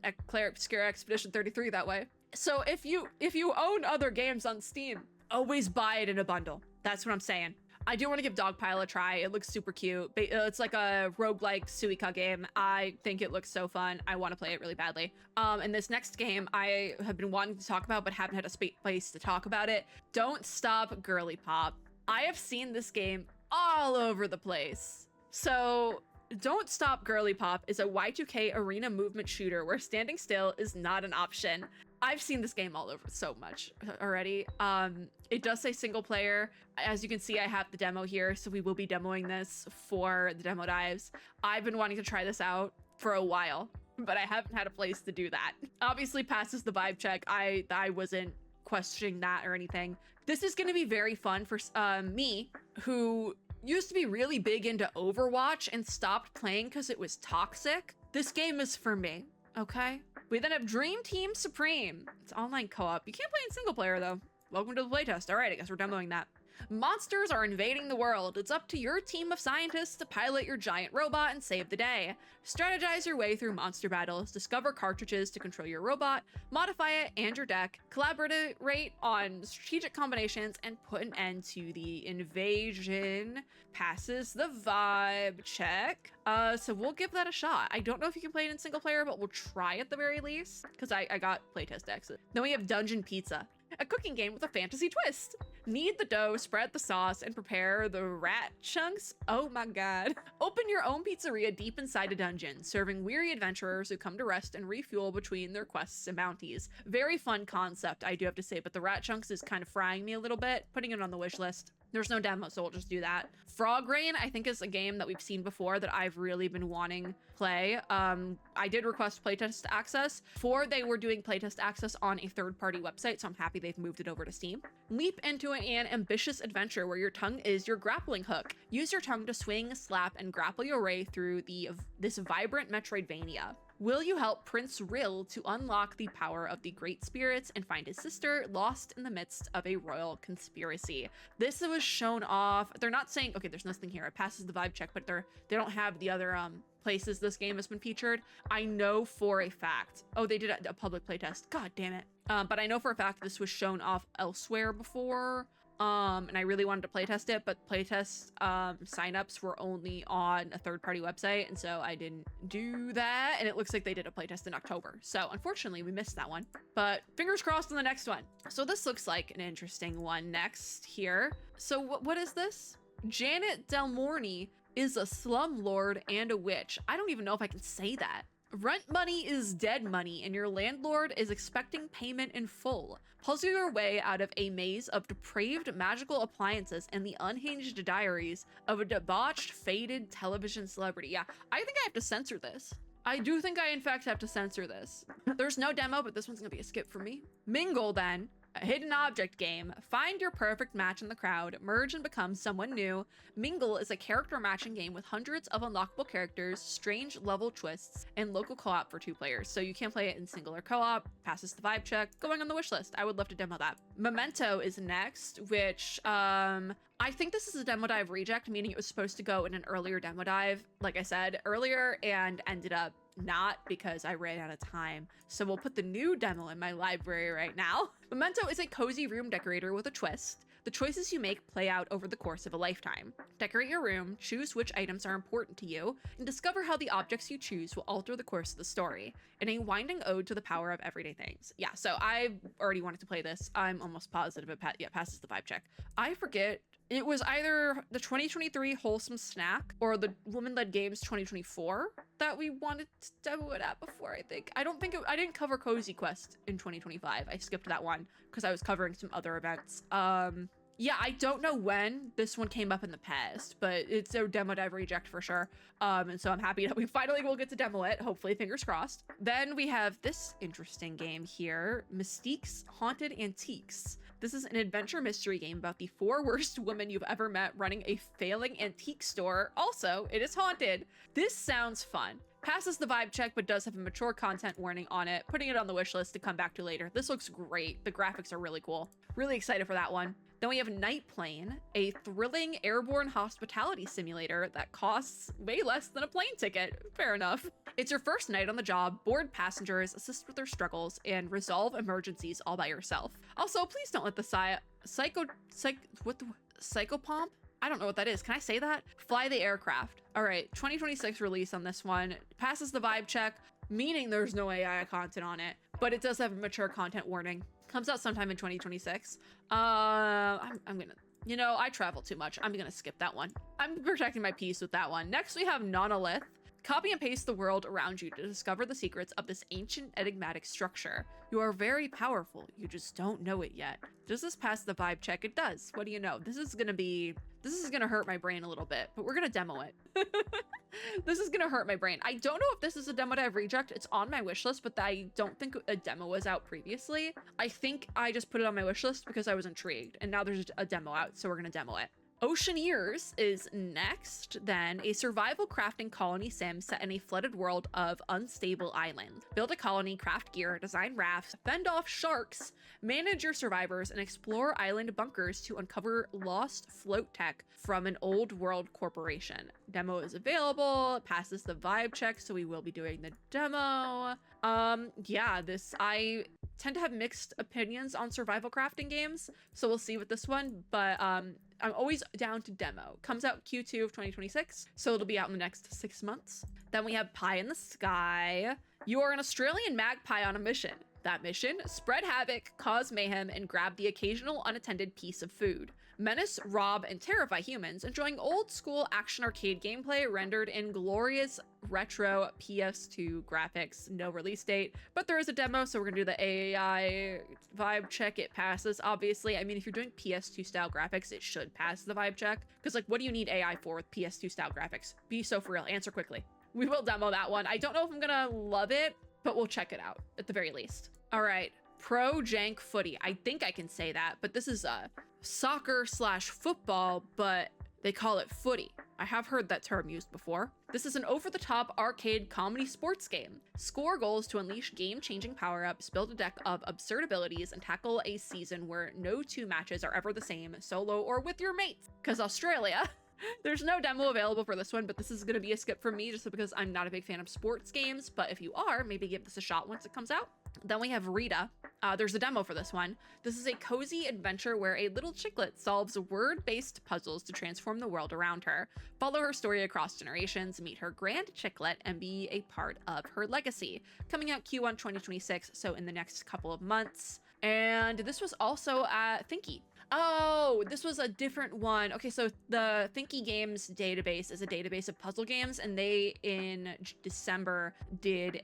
Scare Expedition 33 that way. So if you own other games on Steam, always buy it in a bundle. That's what I'm saying. I do want to give Dogpile a try. It looks super cute. It's like a roguelike Suika game. I think it looks so fun. I want to play it really badly. And this next game I have been wanting to talk about, but haven't had a place to talk about it. Don't Stop Girly Pop. I have seen this game all over the place. So Don't Stop Girly Pop is a Y2K arena movement shooter where standing still is not an option. I've seen this game all over so much already. It does say single player. As you can see, I have the demo here, so we will be demoing this for the demo dives. I've been wanting to try this out for a while, but I haven't had a place to do that. Obviously passes the vibe check. I wasn't questioning that or anything. This is gonna be very fun for me, who used to be really big into Overwatch and stopped playing because it was toxic. This game is for me, okay? We then have Dream Team Supreme. It's online co-op. You can't play in single player though. Welcome to the playtest. All right, I guess we're demoing that. Monsters are invading the world. It's up to your team of scientists to pilot your giant robot and save the day. Strategize your way through monster battles, discover cartridges to control your robot, modify it and your deck, collaborate on strategic combinations, and put an end to the invasion. Passes the vibe check. So we'll give that a shot. I don't know if you can play it in single player, but we'll try at the very least, because I got playtest exit. Then we have Dungeon Pizza, a cooking game with a fantasy twist. Knead the dough, spread the sauce, and prepare the rat chunks. Oh my god. Open your own pizzeria deep inside a dungeon, serving weary adventurers who come to rest and refuel between their quests and bounties. Very fun concept, I do have to say, but the rat chunks is kind of frying me a little bit, putting it on the wish list. There's no demo, so we'll just do that. Frog Rain, I think, is a game that we've seen before that I've really been wanting to play. I did request playtest access. Before, they were doing playtest access on a third-party website, so I'm happy they've moved it over to Steam. Leap into an ambitious adventure where your tongue is your grappling hook. Use your tongue to swing, slap, and grapple your way through this vibrant Metroidvania. Will you help Prince Rill to unlock the power of the Great Spirits and find his sister lost in the midst of a royal conspiracy? This was shown off. They're not saying, okay, there's nothing here. It passes the vibe check, but they don't have the other places this game has been featured. I know for a fact. Oh, they did a public playtest. God damn it. But I know for a fact this was shown off elsewhere before. And I really wanted to playtest it, but playtest signups were only on a third-party website, and so I didn't do that. And it looks like they did a playtest in October, so unfortunately we missed that one. But fingers crossed on the next one. So this looks like an interesting one next here. So what is this? Janet Del Morny is a slumlord and a witch. I don't even know if I can say that. Rent money is dead money, and your landlord is expecting payment in full. Puzzle your way out of a maze of depraved magical appliances and the unhinged diaries of a debauched, faded television celebrity. Yeah, I think I have to censor this. I do think I, in fact, have to censor this. There's no demo, but this one's gonna be a skip for me. Mingle, then. A hidden object game. Find your perfect match in the crowd, merge and become someone new. Mingle is a character matching game with hundreds of unlockable characters, strange level twists, and local co-op for 2 players. So you can play it in single or co-op, passes the vibe check, going on the wish list. I would love to demo that. Memento is next, which I think this is a demo dive reject, meaning it was supposed to go in an earlier demo dive, like I said earlier, and ended up not because I ran out of time. So we'll put the new demo in my library right now. Memento is a cozy room decorator with a twist. The choices you make play out over the course of a lifetime. Decorate your room, choose which items are important to you, and discover how the objects you choose will alter the course of the story, in a winding ode to the power of everyday things. Yeah, so I already wanted to play this. I'm almost positive it passes the vibe check. I forget. It was either the 2023 Wholesome Snack or the Woman-Led Games 2024 that we wanted to demo it at before, I think. I didn't cover Cozy Quest in 2025. I skipped that one because I was covering some other events. Yeah, I don't know when this one came up in the past, but it's a demo dive reject for sure. And so I'm happy that we finally will get to demo it, hopefully, fingers crossed. Then we have this interesting game here, Mystique's Haunted Antiques. This is an adventure mystery game about the 4 worst women you've ever met running a failing antique store. Also, it is haunted. This sounds fun. Passes the vibe check, but does have a mature content warning on it, putting it on the wish list to come back to later. This looks great. The graphics are really cool. Really excited for that one. Then we have Night Plane, a thrilling airborne hospitality simulator that costs way less than a plane ticket. Fair enough. It's your first night on the job, board passengers, assist with their struggles, and resolve emergencies all by yourself. Also, please don't let the psychopomp I don't know what that is. Can I say that? Fly the aircraft. All right, 2026 release on this one. Passes the vibe check, meaning there's no AI content on it, but it does have a mature content warning. Comes out sometime in 2026. I'm gonna, you know, I travel too much. I'm gonna skip that one. I'm protecting my peace with that one. Next, we have Nonolith. Copy and paste the world around you to discover the secrets of this ancient enigmatic structure. You are very powerful. You just don't know it yet. Does this pass the vibe check? It does. What do you know? This is gonna hurt my brain a little bit, but we're gonna demo it. This is gonna hurt my brain. I don't know if this is a demo to have reject. It's on my wish list, but I don't think a demo was out previously. I think I just put it on my wish list because I was intrigued, and now there's a demo out, so we're gonna demo it. Oceaneers is next, then a survival crafting colony sim set in a flooded world of unstable islands. Build a colony, craft gear, design rafts, fend off sharks, manage your survivors, and explore island bunkers to uncover lost float tech from an old world corporation. Demo is available, it passes the vibe check, so we will be doing the demo. Yeah, I tend to have mixed opinions on survival crafting games, so we'll see with this one, but I'm always down to demo. Comes out Q2 of 2026, so it'll be out in the next 6 months. Then we have Pie in the Sky. You are an Australian magpie on a mission. That mission, spread havoc, cause mayhem, and grab the occasional unattended piece of food. Menace, rob, and terrify humans, enjoying old school action arcade gameplay rendered in glorious retro PS2 graphics. No release date, but there is a demo, so we're gonna do the AI vibe check. It passes, obviously. I mean, if you're doing PS2 style graphics, it should pass the vibe check, because like, what do you need AI for with PS2 style graphics? Be so for real, answer quickly. We will demo that one. I don't know if I'm gonna love it, but we'll check it out at the very least. All right, Pro Jank Footy. I think I can say that, but this is a soccer slash football, but they call it footy. I have heard that term used before. This is an over-the-top arcade comedy sports game. Score goals to unleash game-changing power-ups, build a deck of absurd abilities, and tackle a season where no two matches are ever the same, solo or with your mates. Because Australia. There's no demo available for this one, but this is going to be a skip for me just because I'm not a big fan of sports games. But if you are, maybe give this a shot once it comes out. Then we have Rita. There's a demo for this one. This is a cozy adventure where a little chicklet solves word-based puzzles to transform the world around her. Follow her story across generations, meet her grand chicklet, and be a part of her legacy. Coming out Q1 2026, so in the next couple of months. And this was also at Thinky. Oh, this was a different one. Okay, so the Thinky Games database is a database of puzzle games, and they in December did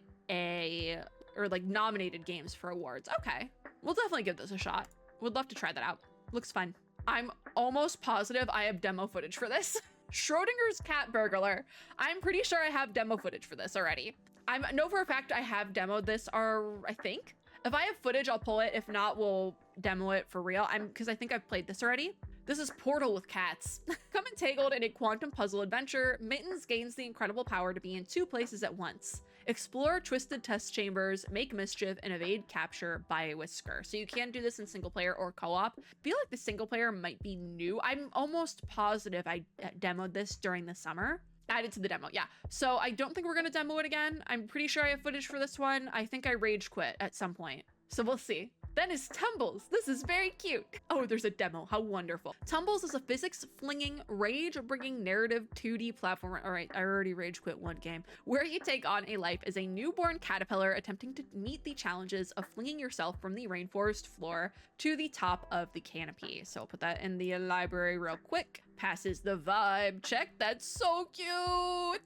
nominated games for awards. Okay, we'll definitely give this a shot. Would love to try that out. Looks fun. I'm almost positive I have demo footage for this. Schrodinger's Cat Burglar. I'm pretty sure I have demo footage for this already. I know for a fact I have demoed this, I think. If I have footage, I'll pull it. If not, we'll demo it for real. Because I think I've played this already. This is Portal with cats. Come entangled in a quantum puzzle adventure, Mittens gains the incredible power to be in 2 places at once. Explore twisted test chambers, make mischief, and evade capture by a whisker. So you can do this in single player or co-op. I feel like the single player might be new. I'm almost positive I demoed this during the summer. Added to the demo, yeah. So I don't think we're gonna demo it again. I'm pretty sure I have footage for this one. I think I rage quit at some point. So we'll see. Then is Tumbles. This is very cute. Oh, there's a demo. How wonderful. Tumbles is a physics-flinging, rage-bringing narrative 2D platformer. All right, I already rage quit one game. Where you take on a life as a newborn caterpillar attempting to meet the challenges of flinging yourself from the rainforest floor to the top of the canopy. So I'll put that in the library real quick. Passes the vibe check. That's so cute. Oh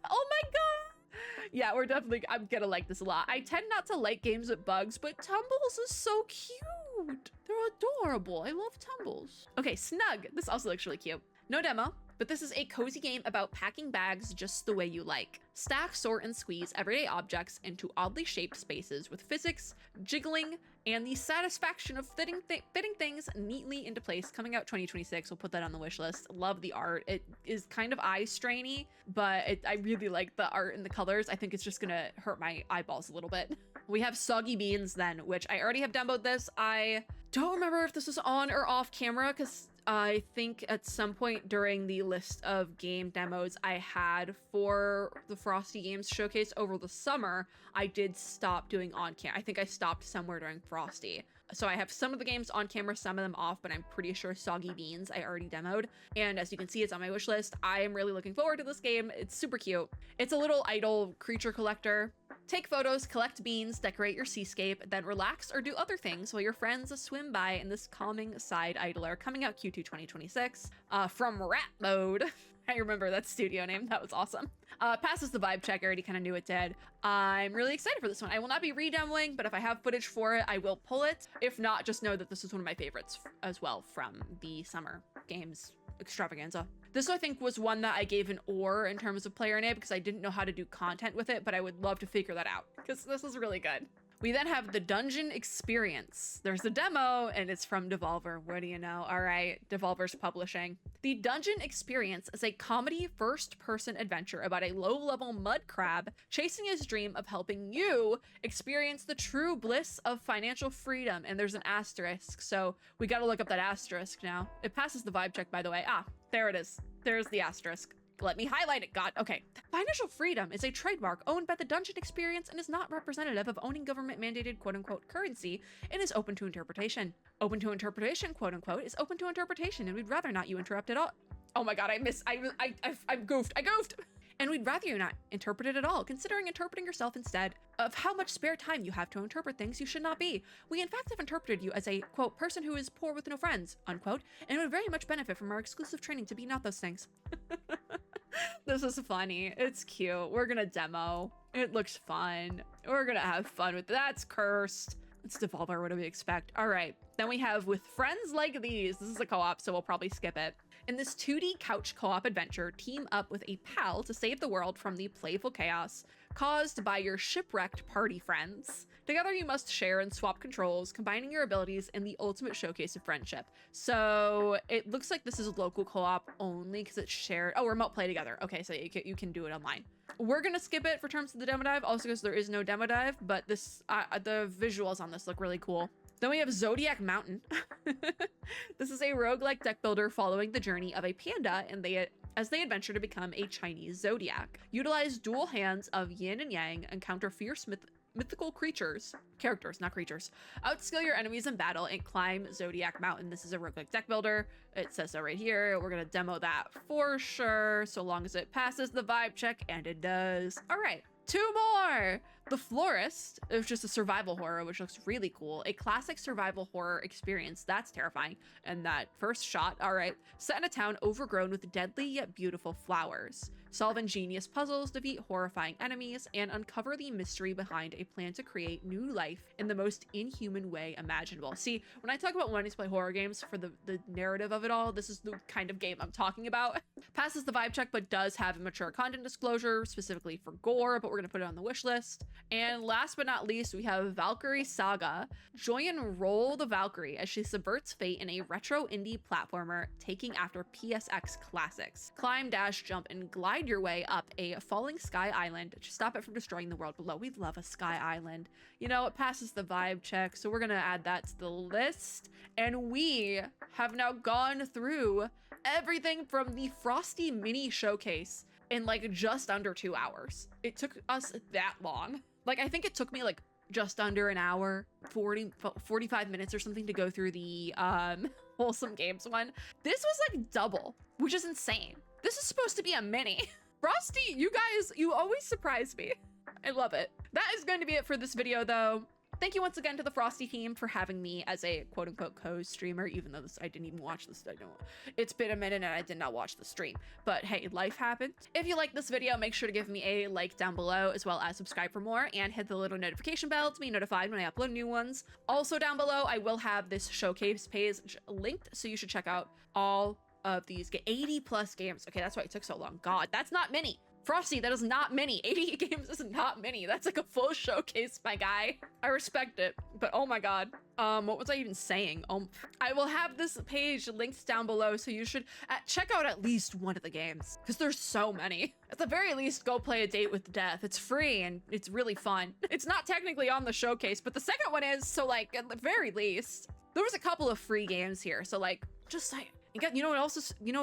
my god. Yeah, I'm gonna like this a lot. I tend not to like games with bugs, but Tumbles is so cute. They're adorable. I love Tumbles. Okay, Snug. This also looks really cute. No demo, but this is a cozy game about packing bags just the way you like. Stack, sort, and squeeze everyday objects into oddly shaped spaces with physics, jiggling, and the satisfaction of fitting things neatly into place. Coming out 2026, we'll put that on the wish list. Love the art. It is kind of eye strainy, but I really like the art and the colors. I think it's just gonna hurt my eyeballs a little bit. We have Soggy Beans then, which I already have demoed this. I don't remember if this was on or off camera because I think at some point during the list of game demos I had for the Frosty Games showcase over the summer, I did stop doing on camera. I think I stopped somewhere during Frosty. So I have some of the games on camera, some of them off, but I'm pretty sure Soggy Beans I already demoed. And as you can see, it's on my wish list. I am really looking forward to this game. It's super cute. It's a little idle creature collector. Take photos, collect beans, decorate your seascape, then relax or do other things while your friends swim by in this calming side idler. Coming out Q2 2026 from Rat Mode. I remember that studio name. That was awesome. Passes the vibe check. I already kind of knew it did. I'm really excited for this one. I will not be redemoing, but if I have footage for it, I will pull it. If not, just know that this is one of my favorites as well from the summer games extravaganza. This, I think, was one that I gave an or in terms of player name because I didn't know how to do content with it, but I would love to figure that out because this is really good. We then have the Dungeon Experience. There's a demo and it's from Devolver. What do you know? All right, Devolver's publishing. The Dungeon Experience is a comedy first-person adventure about a low-level mud crab chasing his dream of helping you experience the true bliss of financial freedom. And there's an asterisk, so we gotta look up that asterisk now. It passes the vibe check, by the way. Ah, there it is. There's the asterisk. Let me highlight it. God, okay. Financial freedom is a trademark owned by the Dungeon Experience and is not representative of owning government-mandated quote-unquote currency and is open to interpretation. Open to interpretation, quote-unquote, is open to interpretation, and we'd rather not you interrupt at all. Oh my God, I goofed. And we'd rather you not interpret it at all, considering interpreting yourself instead of how much spare time you have to interpret things you should not be. We in fact have interpreted you as a, quote, person who is poor with no friends, unquote, and would very much benefit from our exclusive training to be not those things. This is funny. It's cute. We're gonna demo. It looks fun. We're gonna have fun with it. That's cursed. It's Devolver. What do we expect? All right. Then we have With Friends Like These. This is a co-op, so we'll probably skip it. In this 2D couch co-op adventure, team up with a pal to save the world from the playful chaos caused by your shipwrecked party friends. Together you must share and swap controls, combining your abilities in the ultimate showcase of friendship. So it looks like this is local co-op only because it's shared. Oh, remote play together. Okay, so you can do it online. We're gonna skip it for terms of the demo dive, also because there is no demo dive, but this the visuals on this look really cool. Then we have Zodiac Mountain. This is a roguelike deck builder following the journey of a panda and as they adventure to become a Chinese zodiac. Utilize dual hands of yin and yang, encounter fierce mythical characters, not creatures. Outskill your enemies in battle and climb Zodiac Mountain. This is a roguelike deck builder. It says so right here. We're gonna demo that for sure, so long as it passes the vibe check, and it does. All right. 2 more! The Florist, it's just a survival horror, which looks really cool. A classic survival horror experience. That's terrifying. And that first shot, all right. Set in a town overgrown with deadly yet beautiful flowers. Solve ingenious puzzles, defeat horrifying enemies, and uncover the mystery behind a plan to create new life in the most inhuman way imaginable. See, when I talk about wanting to play horror games for the narrative of it all, this is the kind of game I'm talking about. Passes the vibe check, but does have a mature content disclosure, specifically for gore, but we're gonna put it on the wish list. And last but not least, we have Valkyrie Saga. Joy and roll the Valkyrie as she subverts fate in a retro indie platformer, taking after PSX classics. Climb, dash, jump, and glide your way up a falling sky island to stop it from destroying the world below. We love a sky island. You know, it passes the vibe check, so we're gonna add that to the list. And we have now gone through everything from the Frosty Mini showcase in like just under 2 hours. It took us that long. Like, I think it took me like just under an hour, 45 minutes or something to go through the Wholesome Games one. This was like double, which is insane. This is supposed to be a mini. Frosty, you guys, you always surprise me. I love it. That is going to be it for this video though. Thank you once again to the Frosty team for having me as a quote-unquote co-streamer, even though I didn't even watch this. It's been a minute and I did not watch the stream. But hey, life happened. If you like this video, make sure to give me a like down below, as well as subscribe for more and hit the little notification bell to be notified when I upload new ones. Also down below, I will have this showcase page linked, so you should check out all of these 80 plus games. Okay, that's why it took so long. God, that's not many. Frosty, that is not mini. 80 games is not mini. That's like a full showcase, my guy. I respect it, but oh my God. What was I even saying? I will have this page linked down below, so you should check out at least one of the games, because there's so many. At the very least, go play A Date with Death. It's free and it's really fun. It's not technically on the showcase, but the second one is, so like at the very least, there was a couple of free games here, so like, just saying. You know what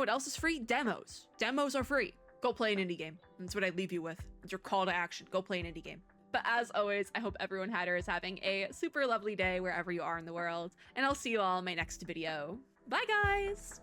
else is free? Demos. Demos are free. Go play an indie game. That's what I leave you with. It's your call to action. Go play an indie game. But as always, I hope everyone Hatter is having a super lovely day wherever you are in the world, and I'll see you all in my next video. Bye, guys!